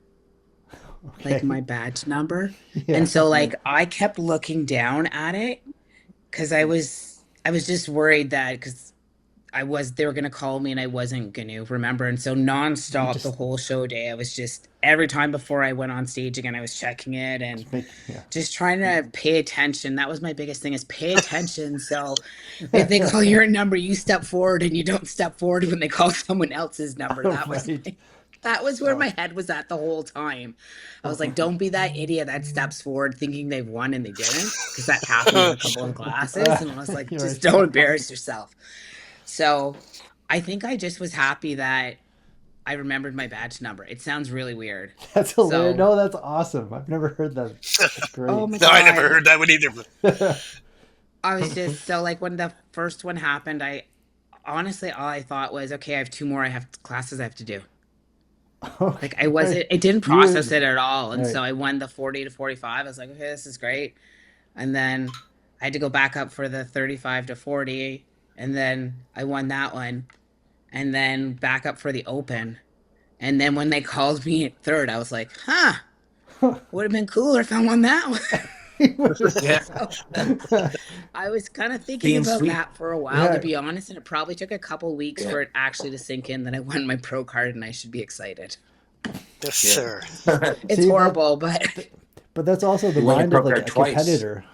like Okay. my badge number. And Yeah. so like I kept looking down at it because I was just worried that because they were gonna call me and I wasn't gonna remember. And so You nonstop the whole show day, I was just every time before I went on stage again, I was checking it and just make yeah. just trying to pay attention. That was my biggest thing is pay attention. So if they call your number, you step forward and you don't step forward when they call someone else's number. Right. That was where Oh, my head was at the whole time. I was like, don't be that idiot that steps forward thinking they've won and they didn't. Because that happened with a couple of classes. And I was like, You're just right. don't embarrass yourself. So I think I just was happy that I remembered my badge number. It sounds really weird. That's hilarious. So, No, that's awesome. I've never heard that. That's oh great. my no, I never God. heard that one either. I was just so like when the first one happened, I honestly all I thought was, okay, I have 2 more I have classes I have to do. Like I Okay. wasn't, it didn't You were process it at all. And right. so I won the 40 to 45. I was like, okay, this is great. And then I had to go back up for the 35 to 40. And then I won that one. And then back up for the open. And then when they called me at third, I was like, huh, would have been cooler if I won that one. Yeah. So I was kind of thinking Being about sweet. that for a while, to Yeah. be honest. And it probably took a couple weeks Yeah. for it actually to sink in that I won my pro card and I should be excited. Yes, Yeah. sir. It's See that, horrible, but but that's also the You won your mind of pro like card a twice. competitor,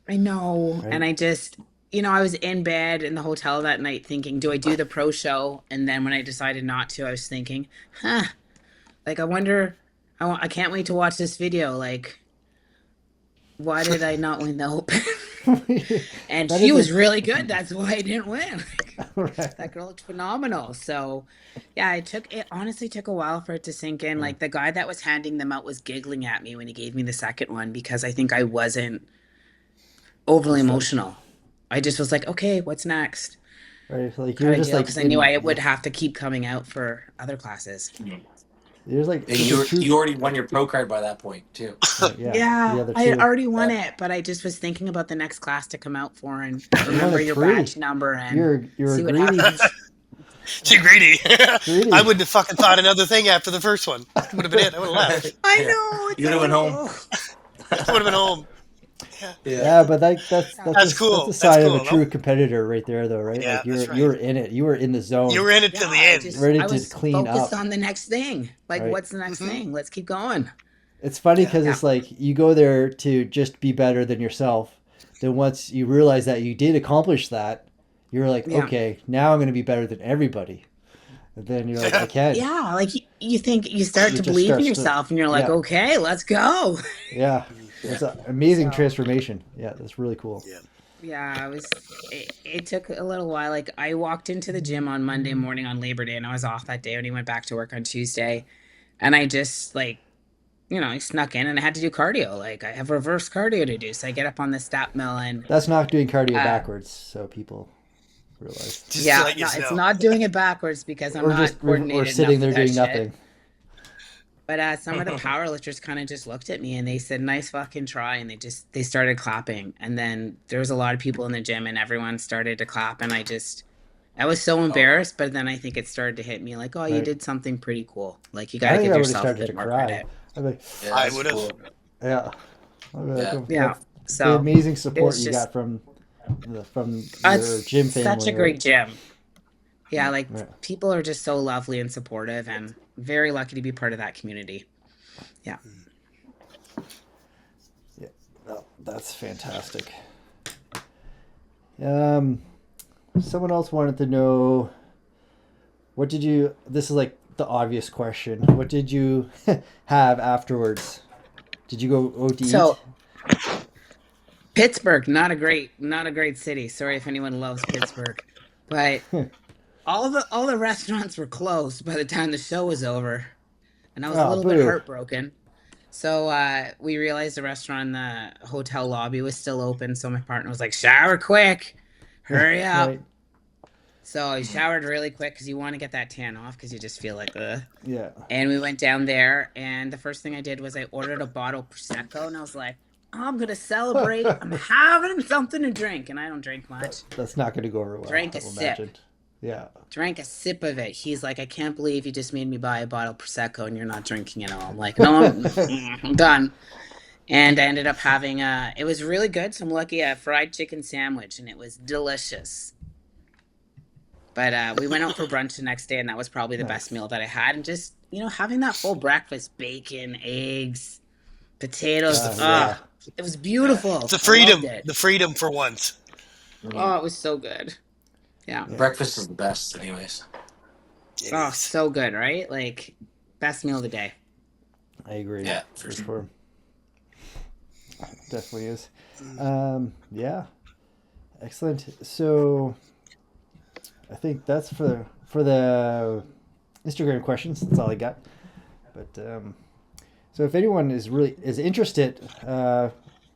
I know. right? And I just, I was in bed in the hotel that night thinking, do I do the pro show? And then when I decided not to, I was thinking, huh, like, I wonder, I can't wait to watch this video. Like, why did I not win the open? And That she is was a really good. That's why I didn't win. right. That girl looked phenomenal. So, yeah, it honestly took a while for it to sink in. Like the guy that was handing them out was giggling at me when he gave me the second one because I think I wasn't overly Just like emotional. I just was like, okay, what's next? right, like you were Kind of just deal. like Because I knew I yeah, would have to keep coming out for other classes. you're like And such a true you already won your pro card by that point too. right, yeah, the Yeah, other I had two. already won Yeah. it, but I just was thinking about the next class to come out for and You won remember it your free. badge number and You're a see what greedy happens. Too greedy. I greedy. wouldn't have fucking thought another thing after the first one. Would have been it. I would have left. I Yeah. know, it's You would have went home. horrible. I would have been home. Yeah, Yeah. Yeah, but that's Yeah. that's that's a that's a cool. That's sign of a cool. true No, competitor right there, though, right? yeah, Like that's you right. were in it. You were in the You zone, were in it Yeah, till the end. ready I to was clean focused up, on the next thing. Like, right? what's the next Hmm. thing? Let's keep going. It's funny Yeah. because Yeah. it's like you go there to just be better than yourself. Then once you realize that you did accomplish that, you're like, Yeah. okay, now I'm going to be better than everybody. And then you're like, I can. Yeah, like you think you start It to just believe in starts to, yourself and you're like, yeah, okay, let's go. yeah. Yeah. It's an amazing So, transformation. Yeah, that's really cool. Yeah. yeah, it took a little while. Like I walked into the gym on Monday morning on Labor Day and I was off that day and he went back to work on Tuesday. And I just like, I snuck in and I had to do cardio. Like I have reverse cardio to do. So I get up on the step mill and That's not doing cardio uh backwards, so people realize. Just to yeah, let you no, it's know. not doing it backwards because I'm Or just not or coordinated enough sitting with there that doing shit. nothing. But some of the power lifters kind of just looked at me and they said, "Nice fucking try," and they started clapping. And then there was a lot of people in the gym and everyone started to clap, and I was so Oh wow. embarrassed. But then I think it started to hit me like, "Oh, you Right. did something pretty cool. Like you got I to think give I would have yourself a started to bit more cry. credit." I'd be like, Yeah, I that's would have. cool. yeah. I'd be like, Yeah. Yeah. the So amazing it support was you got just from your it's gym such a family, great right? gym. Yeah, like Right. people are just so lovely and supportive, and very lucky to be part of that community. Yeah. Yeah. No, that's fantastic. Um, someone else wanted to know what did you? This is like the obvious question. What did you have afterwards? Did you go out to eat? So Pittsburgh, not a great city. Sorry if anyone loves Pittsburgh, but all the restaurants were closed by the time the show was over, and I was a Oh, little bit boo! heartbroken. So we realized the restaurant in the hotel lobby was still open. So my partner was like, "Shower quick, hurry up." Right? So I showered really quick because you want to get that tan off because you just feel like ugh. Yeah. And we went down there, and the first thing I did was I ordered a bottle of prosecco, and I was like, "I'm gonna celebrate. I'm having something to drink," and I don't drink much. That's not going to go over well, Drank I a will sip. imagine. Yeah. Drank a sip of it. He's like, "I can't believe you just made me buy a bottle of prosecco and you're not drinking it all." I'm like, "No, I'm done." And I ended up having it was really good. So I'm lucky a fried chicken sandwich, and it was delicious. But we went out for brunch the next day, and that was probably the best Nice. meal that I had. And just having that full breakfast, bacon, eggs, potatoes. Yeah. It was Yeah. beautiful. It's the I loved freedom. it. The freedom for once. Oh, it was so good. Yeah. Yeah. Breakfast is the best, anyways. It Oh, is. so good, right? Like best meal of the day. I agree. Yeah, for for sure. sure. Definitely is. Yeah. Excellent. So I think that's for the Instagram questions. That's all I got. But so if anyone is interested, you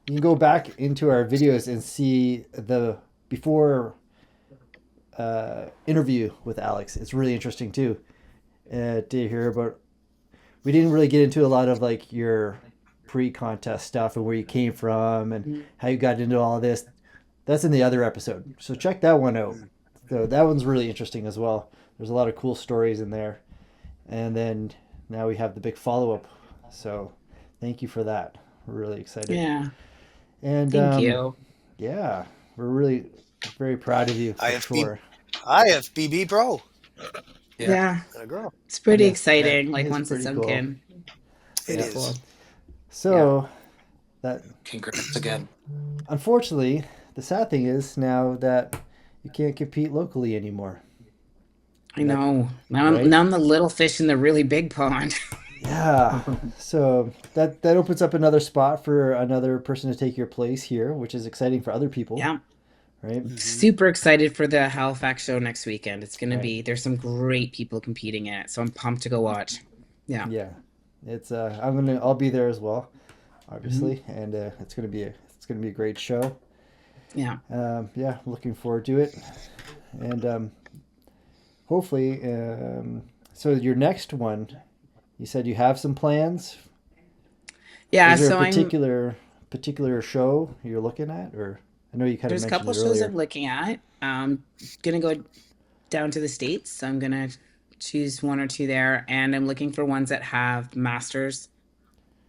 can go back into our videos and see the before interview with Alex. It's really interesting too to hear about. We didn't really get into a lot of like your pre-contest stuff and where you came from and how you got into all this. That's in the other episode. So check that one out. So that one's really interesting as well. There's a lot of cool stories in there. And then now we have the big follow-up. So thank you for that. We're really excited. Yeah. And Thank you. yeah, we're really very proud of you for IFB sure. IFBB Pro. Yeah. A girl. It's pretty Yeah. exciting. Like It's once it's pretty sunk cool. in. It Pretty is. cool. So that Congrats again. unfortunately, the sad thing is now that you can't compete locally anymore. I know. Right? Now I'm the little fish in the really big pond. Yeah. So that opens up another spot for another person to take your place here, which is exciting for other people, Yeah. right? Super excited for the Halifax show next weekend. It's going to Right. be, there's some great people competing in it. So I'm pumped to go watch. Yeah. Yeah. It's I'll be there as well, Mhm. obviously, and it's gonna be a great show. Yeah. Yeah, looking forward to it, and hopefully, so your next one, you said you have some plans. Yeah. Is there a So I'm, particular show you're looking at, or I know you kind of there's a mentioned couple it shows I'm earlier. looking at. Gonna go down to the States. So I'm gonna choose one or two there. And I'm looking for ones that have masters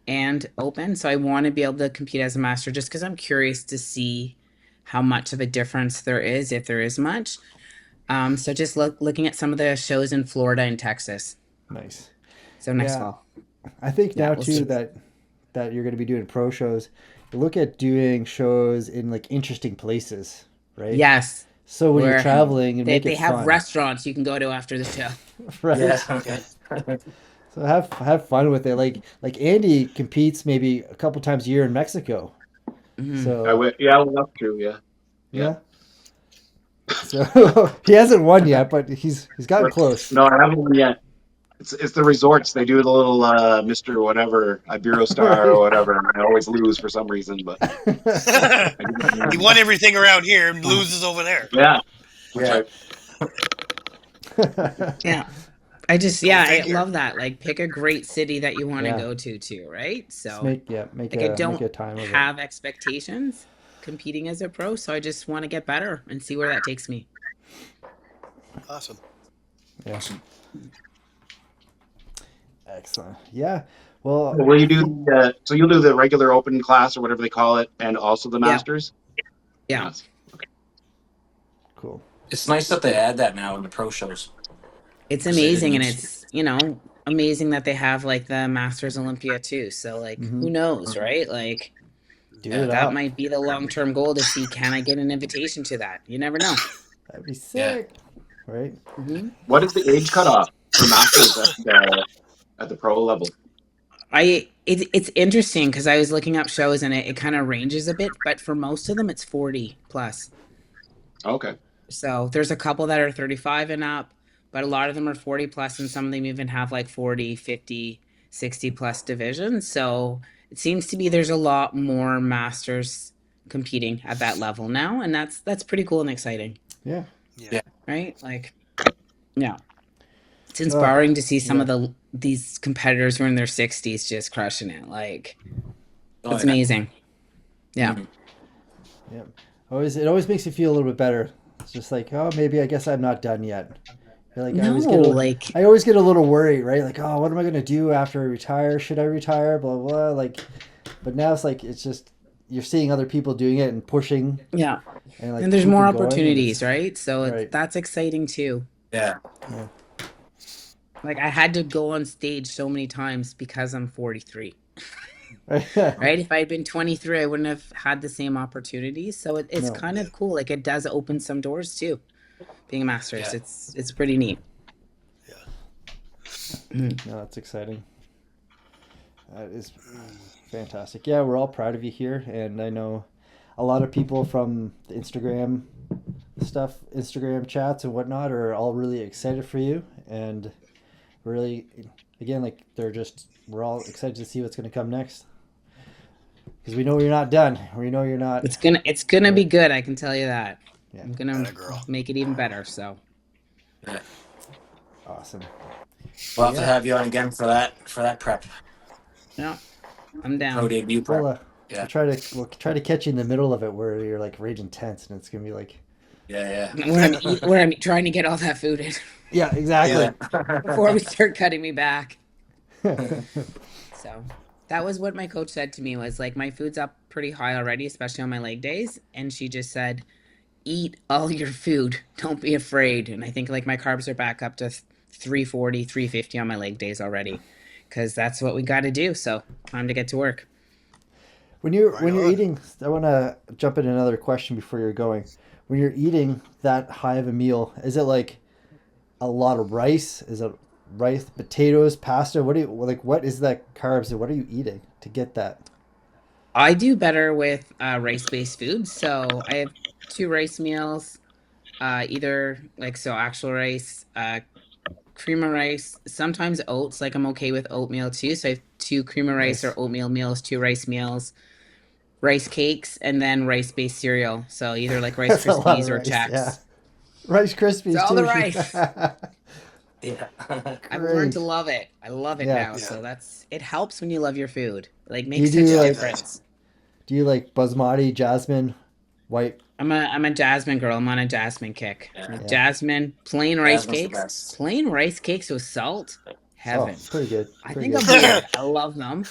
and open. So I want to be able to compete as a master just because I'm curious to see how much of a difference there is, if there is much. So just looking at some of the shows in Florida and Texas. Nice. So next Yeah, fall. I think Yeah, now we'll too see. that you're going to be doing pro shows. You look at doing shows in like interesting places, right? Yes. So when you're Where traveling and make they it have fun, restaurants you can go to after the show. right? Yeah. Okay. So have fun with it. Like Andy competes maybe a couple times a year in Mexico. Hmm. So Yeah, well, that's true. Yeah, yeah. yeah. So he hasn't won yet, but he's gotten close. No, I haven't won yet. It's the resorts. They do the little Mr. Whatever, Iberostar or Right. whatever, and I always lose for some reason, but I get my He name. won everything around here and loses over there. Yeah, that's Yeah. right. Yeah. Go I figure. love that. Like pick a great city that you want to Yeah. go to too, right? Just So like I make don't a time of it. have expectations competing as a pro, so I just want to get better and see where that takes me. Awesome. Yeah. Awesome. Excellent. Yeah. Well, Will you I do think so you'll do the regular open class or whatever they call it, and also the Yeah. masters? Yeah. Yes. cool. It's nice that they add that now in the pro shows It's because they didn't amazing, and used to. it's, amazing that they have like the Masters Olympia too. So like Hmm. who knows, Mhm. right? Like Do Yeah. it that up. might be the long-term goal to see, can I get an invitation to that? You never know. That'd be Yeah. sick. Right? Hmm. What is the age cutoff for masters at the pro level? It's interesting because I was looking up shows and it kind of ranges a bit, but for most of them it's 40 plus. Okay. So there's a couple that are 35 and up, but a lot of them are 40 plus, and some of them even have like 40, 50, 60 plus divisions. So it seems to be there's a lot more masters competing at that level now, and that's pretty cool and exciting, Yeah. Yeah. Yeah. right? Like, yeah. It's Oh, inspiring to see some yeah. of these competitors who are in their 60s just crushing it. Like, Oh it's yeah. amazing. Yeah. Mhm. Yeah. It always makes you feel a little bit better. It's just like, oh, maybe I guess I'm not done yet. You're like No, like, I always get a little worried, right? Like, oh, what am I gonna do after I retire? Should I retire? Blah blah. Like, but now it's just you're seeing other people doing it and pushing yeah. and like And there's more keeping going, and opportunities, it's right? So right. that's exciting too. Yeah. Yeah. Like I had to go on stage so many times because I'm 43. Right. Right? If I had been 23, I wouldn't have had the same opportunities. So it's No. kind of cool. Like it does open some doors too. Being a master's, Yeah. it's pretty neat. No, that's exciting. That is fantastic. Yeah, we're all proud of you here, and I know a lot of people from the Instagram stuff, Instagram chats and whatnot, are all really excited for you, and really, again, like we're all excited to see what's going to come next, because we know you're not done. We know you're not. It's gonna be Right. good, I can tell you that. Yeah. I'm gonna Atta girl. make it even better. So Yeah. Awesome. We'll have to Yeah. have you on again for that prep yeah, I'm pro down. debut prep. We'll Yeah. we'll try to catch you in the middle of it where you're like raging tense, and it's gonna be like. Yeah. Where I'm trying to get all that food in Yeah. Exactly. Yeah. before we start cutting me back. So that was what my coach said to me, was like, my food's up pretty high already, especially on my leg days. And she just said, eat all your food. Don't be afraid. And I think like my carbs are back up to 340, 350 on my leg days already, because that's what we got to do. So time to get to work. When you're Right when you're on. eating, I want to jump in another question before you're going. When you're eating that high of a meal, is it like a lot of rice? Is it rice, potatoes, pasta. What do you like? What is that carbs? And what are you eating to get that? I do better with rice-based foods. So I have two rice meals, either like so actual rice, cream of rice, sometimes oats. Like I'm okay with oatmeal too. So I have two cream of rice or Nice. oatmeal meals, two rice meals, rice cakes, and then rice-based cereal. So either like Rice That's a lot of Krispies or rice. Yeah, Chex. Rice So Krispies all the too. rice. Yeah. I've learned Great. to love it. I love it Yeah. now. Yeah. So that's it helps when you love your food. Like Do you makes such do a Yeah, it like does. difference. do you like basmati, jasmine, white? I'm a jasmine girl. I'm on a jasmine kick. Yeah. Like Yeah. jasmine, plain rice Jasmine's the cakes. best. Plain rice cakes with salt. Oh, Heaven. pretty good. I Pretty think good. I'm weird. I love them.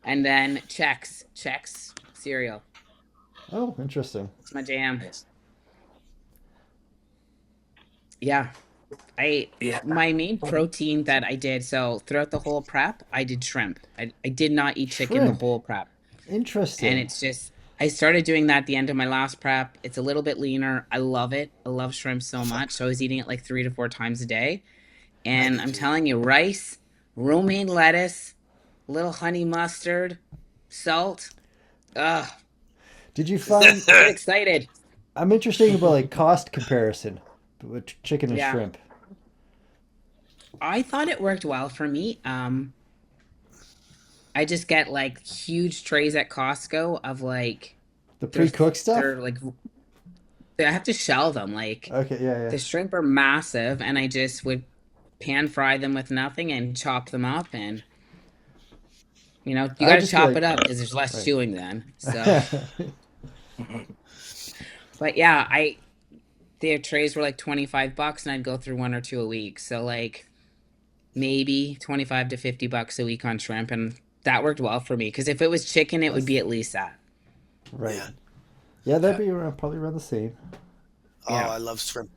And then Chex cereal. Oh, interesting. It's my jam. Yes. Yeah. I Yeah. My main protein that I did, so throughout the whole prep, I did shrimp. I did not eat chicken the Shrimp. whole prep. And Interesting. it's just I started doing that at the end of my last prep. It's a little bit leaner. I love it. I love shrimp so much. So I was eating it like 3 to 4 times a day. I And do I'm too. telling you, rice, romaine lettuce, little honey mustard, salt. Ugh, Did you find? get excited. I'm interested about like cost comparison with chicken and Yeah. shrimp. I thought it worked well for me. I just get like huge trays at Costco of like The they're pre-cooked stuff. they're like I have to shell them. Like Okay. Yeah. the shrimp are massive, and I just would pan fry them with nothing and chop them up, and you I got to just feel chop like it up because there's less right. chewing then. So, but yeah, their trays were like $25, and I'd go through one or two a week. So like maybe 25 to $50 a week on shrimp, and that worked well for me because if it was chicken, it would That's be at least that. right. Yeah. Yeah, that'd Yeah. be around, probably around the same. Oh, Yeah, I love shrimp.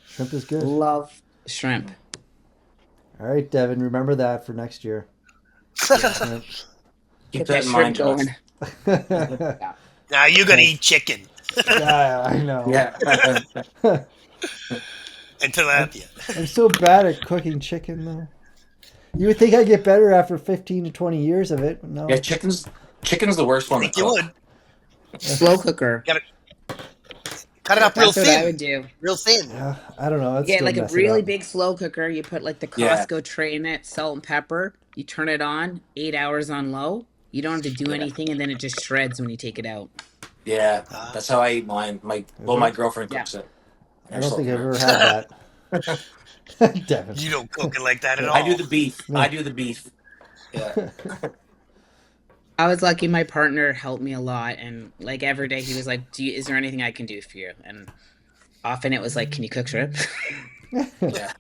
Shrimp is good. love shrimp. All right, Devin, remember that for next year. Yeah. Shrimp. Keep Get that that in shrimp mind, going. Josh. Yeah. Now you gotta Thanks. eat chicken. Yeah, I know. Yeah. Until I'm, that, yeah. I'm so bad at cooking chicken though. You would think I'd get better after 15 to 20 years of it, but Yeah, no. chicken's the worst I one to think you would. cook. Slow cooker. You gotta cut it up real That's what I thin. would do. Real thin. Yeah, I don't know. I'd Get still like a mess it really up. big slow cooker. You put like the Yeah. Costco tray in it, salt and pepper. You turn it on, 8 hours on low. You don't have to do Yeah. anything, and then it just shreds when you take it out. Yeah. Ah. That's how I eat mine. My it? girlfriend Yeah. cooks it. I don't think I've ever had that. Devin. You don't cook it like that at I do all. the beef. No. I do the beef. Yeah. I was lucky my partner helped me a lot, and like every day he was like, is there anything I can do for you? And often it was like, can you cook shrimp? Yeah.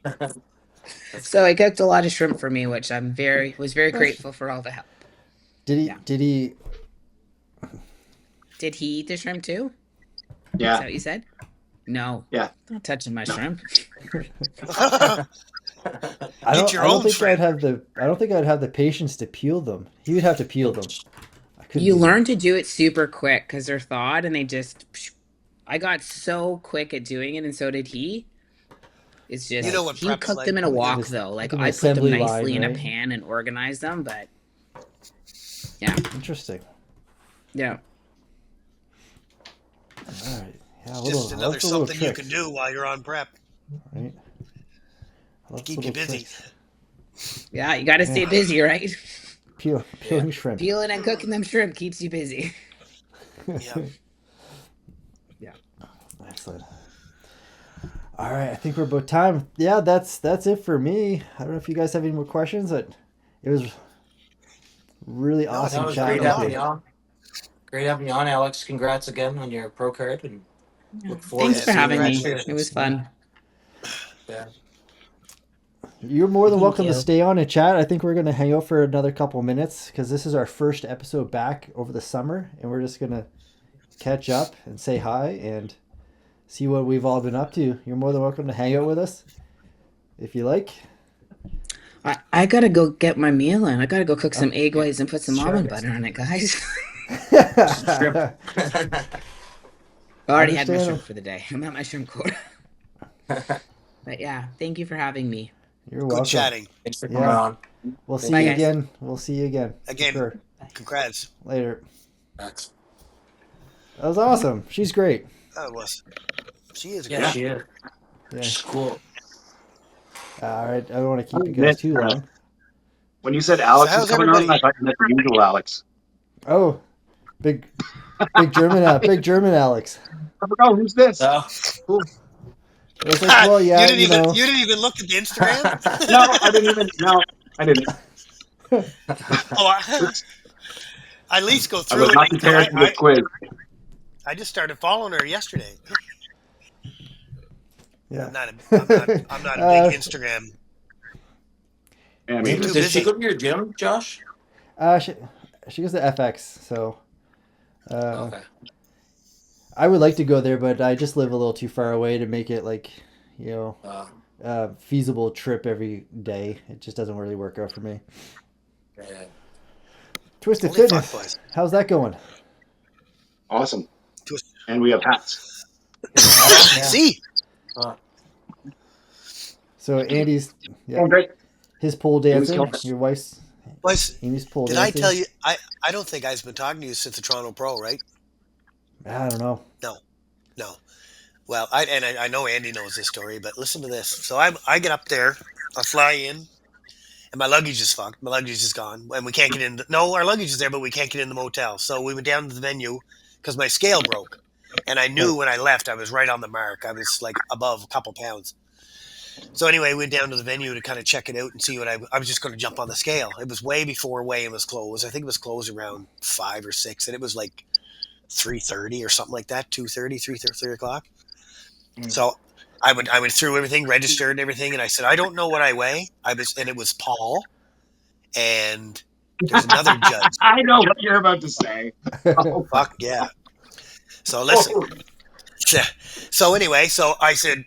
So he cooked a lot of shrimp for me, which was very grateful for all the help. Did he? Yeah. Did he? Did he eat the shrimp too? Is that Yeah. what you said? No. Yeah. Not touching my shrimp. I Eat your I don't own think shrimp. I don't think I'd have the patience to peel them. He would have to peel them. I couldn't You do learn to do it super quick because they're thawed and they just. I got so quick at doing it, and so did he. It's just You know what he prep's cooked like. them in a wok Just though. Like like an I put them assembly nicely line, in a right? pan and organized them, but yeah, Interesting. yeah. All right. Yeah, Just another lots of little something you tricks, can do while you're on prep. right? Lots of Keep you little busy. tricks. Yeah, you got to stay busy, right? Peeling shrimp. Peeling and cooking them shrimp keeps you busy. Yeah. Yeah. Excellent. All right, I think we're about time. Yeah, that's it for me. I don't know if you guys have any more questions, but it was really No, awesome That was chatting great with having you. you on. Great having you on, Alex. Congrats again on your pro card, and look forward Thanks to for seeing having you me. next year. It was fun. Yeah. You're more than Thank welcome to you. stay on and chat. I think we're going to hang out for another couple minutes because this is our first episode back over the summer, and we're just going to catch up and say hi and see what we've all been up to. You're more than welcome to hang out with us if you like. I gotta go get my meal in. I gotta go cook some egg Yeah. whites and put some Sure. almond butter on it, guys. Shrimp. I already had my Understandable. shrimp for the day. I'm at my shrimp quota. But yeah, thank you for having me. You're Good welcome. chatting. Thanks for coming Yeah. on. We'll see Bye, you guys. again. We'll see you again. Again, For sure. congrats. Later. That's, That was awesome. She's great. That was. She is yeah, great. she is. Yeah. She's cool. All right. I don't want to keep you guys too long. When you said Alex So was how's coming everybody? on, I thought you meant the usual Alex. Oh, big German Alex. I forgot who's this. So, Cool. It was like, well, yeah, you didn't even know. you didn't even look at the Instagram. No, I didn't even. No, I didn't. Oh, I at least go I through was it. not prepared for this quiz. I just started following her yesterday. Yeah. I'm not a big Instagram. Yeah, Way me too either. did she busy. go to your gym, Josh? She goes to FX, so Okay. I would like to go there, but I just live a little too far away to make it like, feasible trip every day. It just doesn't really work out for me. Yeah. Twisted Only Fitness. fuck boys. How's that going? Awesome. And we have hats. See, So Andy's Oh, great. his pole Amy's dancing. killing it. Your wife's boys. Amy's pole Did I dancing. tell you? I don't think I've been talking to you since the Toronto Pro, right? I don't know. No. Well, I know Andy knows this story, but listen to this. So I get up there, I fly in, and my luggage is fucked. My luggage is gone, and we can't get in. No, our luggage is there, but we can't get in the motel. So we went down to the venue because my scale broke, and I knew when I left I was right on the mark. I was like above a couple pounds. So anyway, we went down to the venue to kind of check it out and see what I was just going to jump on the scale. It was way before weigh-in was closed. I think it was closed around 5 or 6, and it was like 3:30 or something like that, 2:30, 3 o'clock. So I went through everything, registered and everything, and I said, I don't know what I weigh. And it was Paul, and there's another judge. I know what you're about to say. Oh, Fuck yeah. So listen. So anyway, so I said,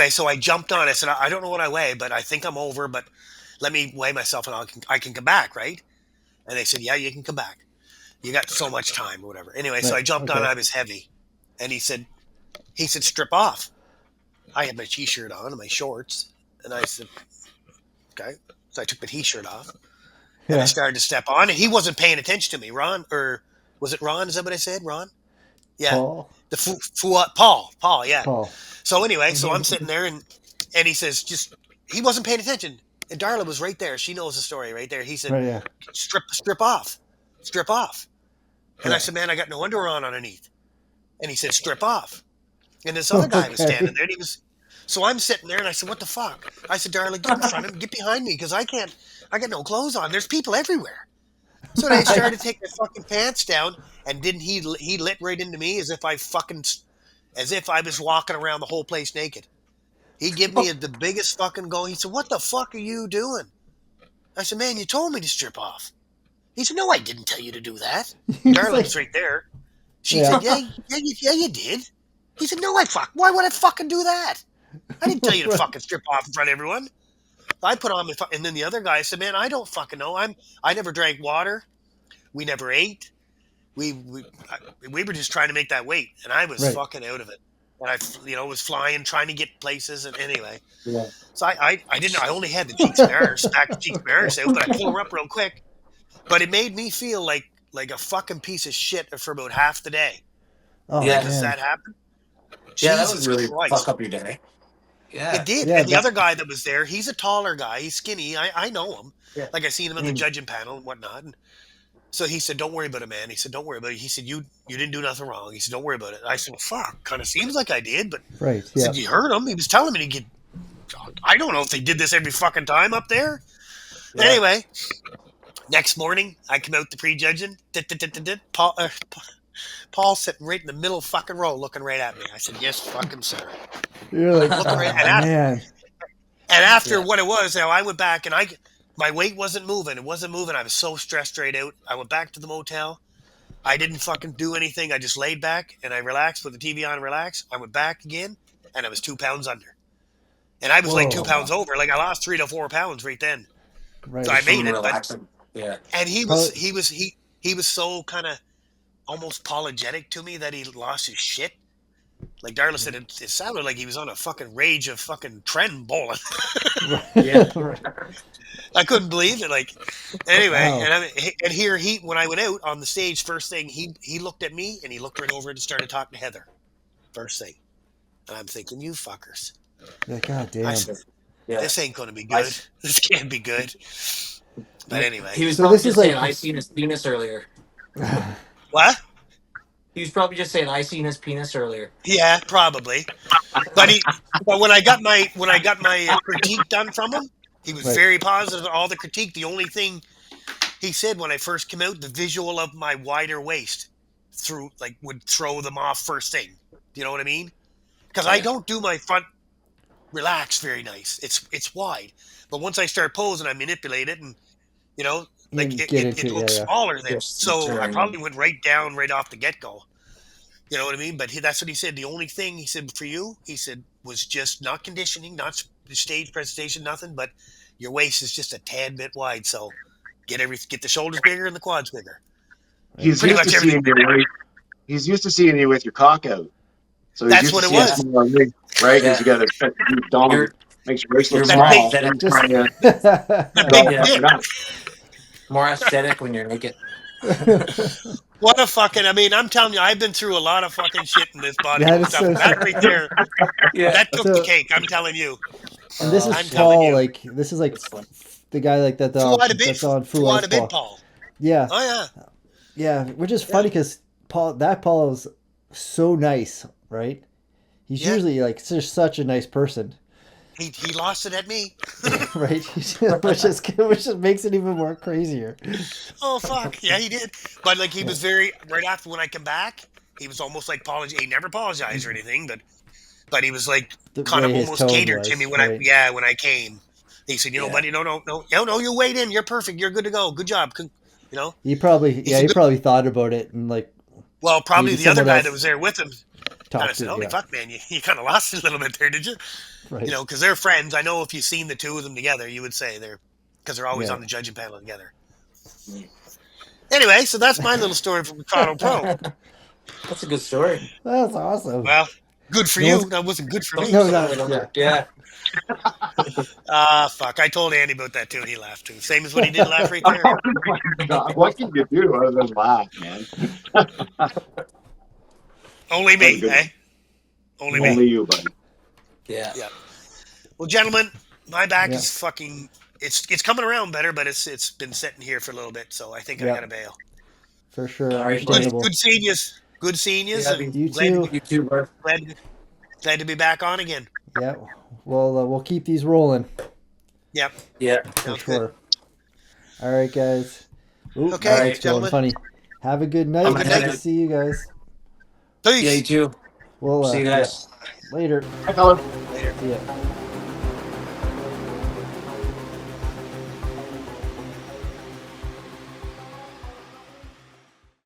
so I jumped on. I said, I don't know what I weigh, but I think I'm over, but let me weigh myself and I can come back, right? And they said, yeah, you can come back. You got so much time or whatever. Anyway, so I jumped on. I was heavy. And he said, strip off. I had my t-shirt on and my shorts. And I said, okay. So I took the t-shirt off. And I started to step on. And he wasn't paying attention to me. Ron, or was it Ron? Is that what I said? Ron? Yeah. Paul. Paul, yeah. Paul. So anyway, so I'm sitting there and he says, he wasn't paying attention. And Darla was right there. She knows the story right there. He said, strip off. Strip off. And I said, man, I got no underwear on underneath. And he said, strip off. And this other guy was standing there, and so I'm sitting there, and I said, what the fuck? I said, Darla, get in front of him, get behind me, because I got no clothes on. There's people everywhere. So they started to take their fucking pants down, and he lit right into me as if I was walking around the whole place naked. He gave me the biggest fucking go. He said, what the fuck are you doing? I said, man, you told me to strip off. He said, no, I didn't tell you to do that. Darla was right there. She said, yeah, you did. He said, no, why would I fucking do that? I didn't tell you to fucking strip off in front of everyone. I put on and then the other guy said, man, I don't fucking know. I never drank water. We never ate. We were just trying to make that weight, and I was fucking out of it. And I was flying, trying to get places, and anyway. Yeah. So I only had the cheeks bearish out, but I pulled her up real quick. But it made me feel like a fucking piece of shit for about half the day. Oh, yeah, does that happen? Yeah, Jesus that would really Christ. fuck up your day. Yeah, it did. Yeah, and the other guy that was there, he's a taller guy. He's skinny. I know him. Yeah. Like I seen him on the judging panel and whatnot. And so he said, "Don't worry about it, man." He said, "Don't worry about it." He said, "You didn't do nothing wrong." He said, "Don't worry about it." I said, "Well, fuck. Kind of seems like I did, but." Right. I said, "You heard him. He was telling me to get." I don't know if they did this every fucking time up there. Yeah. Anyway, next morning I come out to pre-judging. Paul sitting right in the middle fucking row looking right at me. I said, yes, fucking sir. You're like, looking right, man. And after what it was, I went back and my weight wasn't moving. It wasn't moving. I was so stressed straight out. I went back to the motel. I didn't fucking do anything. I just laid back and I relaxed, put the TV on and relaxed. I went back again and I was 2 pounds under. And I was like 2 pounds over. Like I lost 3 to 4 pounds right then. Right. So I made it. Relaxing. Yeah. And he was so kind of almost apologetic to me that he lost his shit. Like Darla said, it sounded like he was on a fucking rage of fucking trend bowling. Yeah. I couldn't believe it. Like, anyway, Wow. and here when I went out on the stage, first thing he looked at me and he looked right over and started talking to Heather. First thing, and I'm thinking, you fuckers. Yeah, God I damn. said, Yeah. this ain't gonna be good. This can't be good. But anyway, He was So probably this is just saying, like- I seen his penis earlier. what? He was probably just saying, I seen his penis earlier. Yeah, probably. But when I got my critique done from him, he was Right. very positive on all the critique. The only thing he said when I first came out, the visual of my wider waist would throw them off first thing. Do you know what I mean? Because I don't do my front relax very nice. It's wide, but once I start posing, I manipulate it, and like You get into it looks yeah. smaller then. Yes, So I turn. probably went right down right off the get go. You know what I mean? But that's what he said. The only thing he said for you, he said, was just not conditioning, not the stage presentation, nothing. But your waist is just a tad bit wide, so get the shoulders bigger and the quads bigger. He's Pretty used much to seeing you. He's used to seeing you with your cock out. So he's That's used what to it seeing was. small rig, right? Because Yeah. you got to abdominal, makes your waist look You're That more big, small. aesthetic. Just the big Yeah. dick. More aesthetic when you're naked. What a fucking! I mean, I'm telling you, I've been through a lot of fucking shit in this bodybuilding That is stuff. so That true. right there, Yeah. that took the So- cake. I'm telling you. And this is I'm telling Paul, you. like this is like the guy like that's Fuad on Full Ice Paul. Paul. Yeah, Oh yeah. yeah, which is funny because Paul is so nice, right? He's Yeah. usually like just such a nice person, He lost it at me. right? which just makes it even more crazier. Oh fuck. Yeah, he did. But like he was very right after when I come back, he was almost like he never apologized or anything, but he was like The kind of way his almost tone catered to was, me when right? when I came. He said, Yeah. buddy, no, you weighed in, you're perfect, you're good to go, good job. He probably said, he probably thought about it and like well, probably maybe the other someone guy else that was there with him kind talked of said, to holy yeah, fuck, man, you kind of lost it a little bit there, did you? right. Because they're friends. I know if you've seen the two of them together, you would say because they're always Yeah. on the judging panel together. Anyway, so that's my little story from Colorado Pro. That's a good story. That's awesome. Well, good for No you. one's- That wasn't good for me. No, not Yeah. Fuck. I told Andy about that too, and he laughed too. Same as what he did laugh right there. Oh my God, what can you do other than laugh, man? Only That was me, good. eh? Only me. Only you, buddy. Yeah. Yeah. Well, gentlemen, my back Yeah. is fucking. It's coming around better, but it's been sitting here for a little bit, so I think I Yeah. gotta bail. for sure. All right, Understandable. Good seeing you. Good seeing you. Yeah, and You glad too. To You too, bro. glad to be back on again. Yeah. We'll keep these rolling Yep. Yeah. for Sounds sure. good. All right, guys. Ooh, Okay, that's going gentlemen. funny. Have a good night. Have a Good good to night. see you guys. Peace. Yeah, you too. We'll See you guys. yeah, later. Hi, fellas. Later. See ya.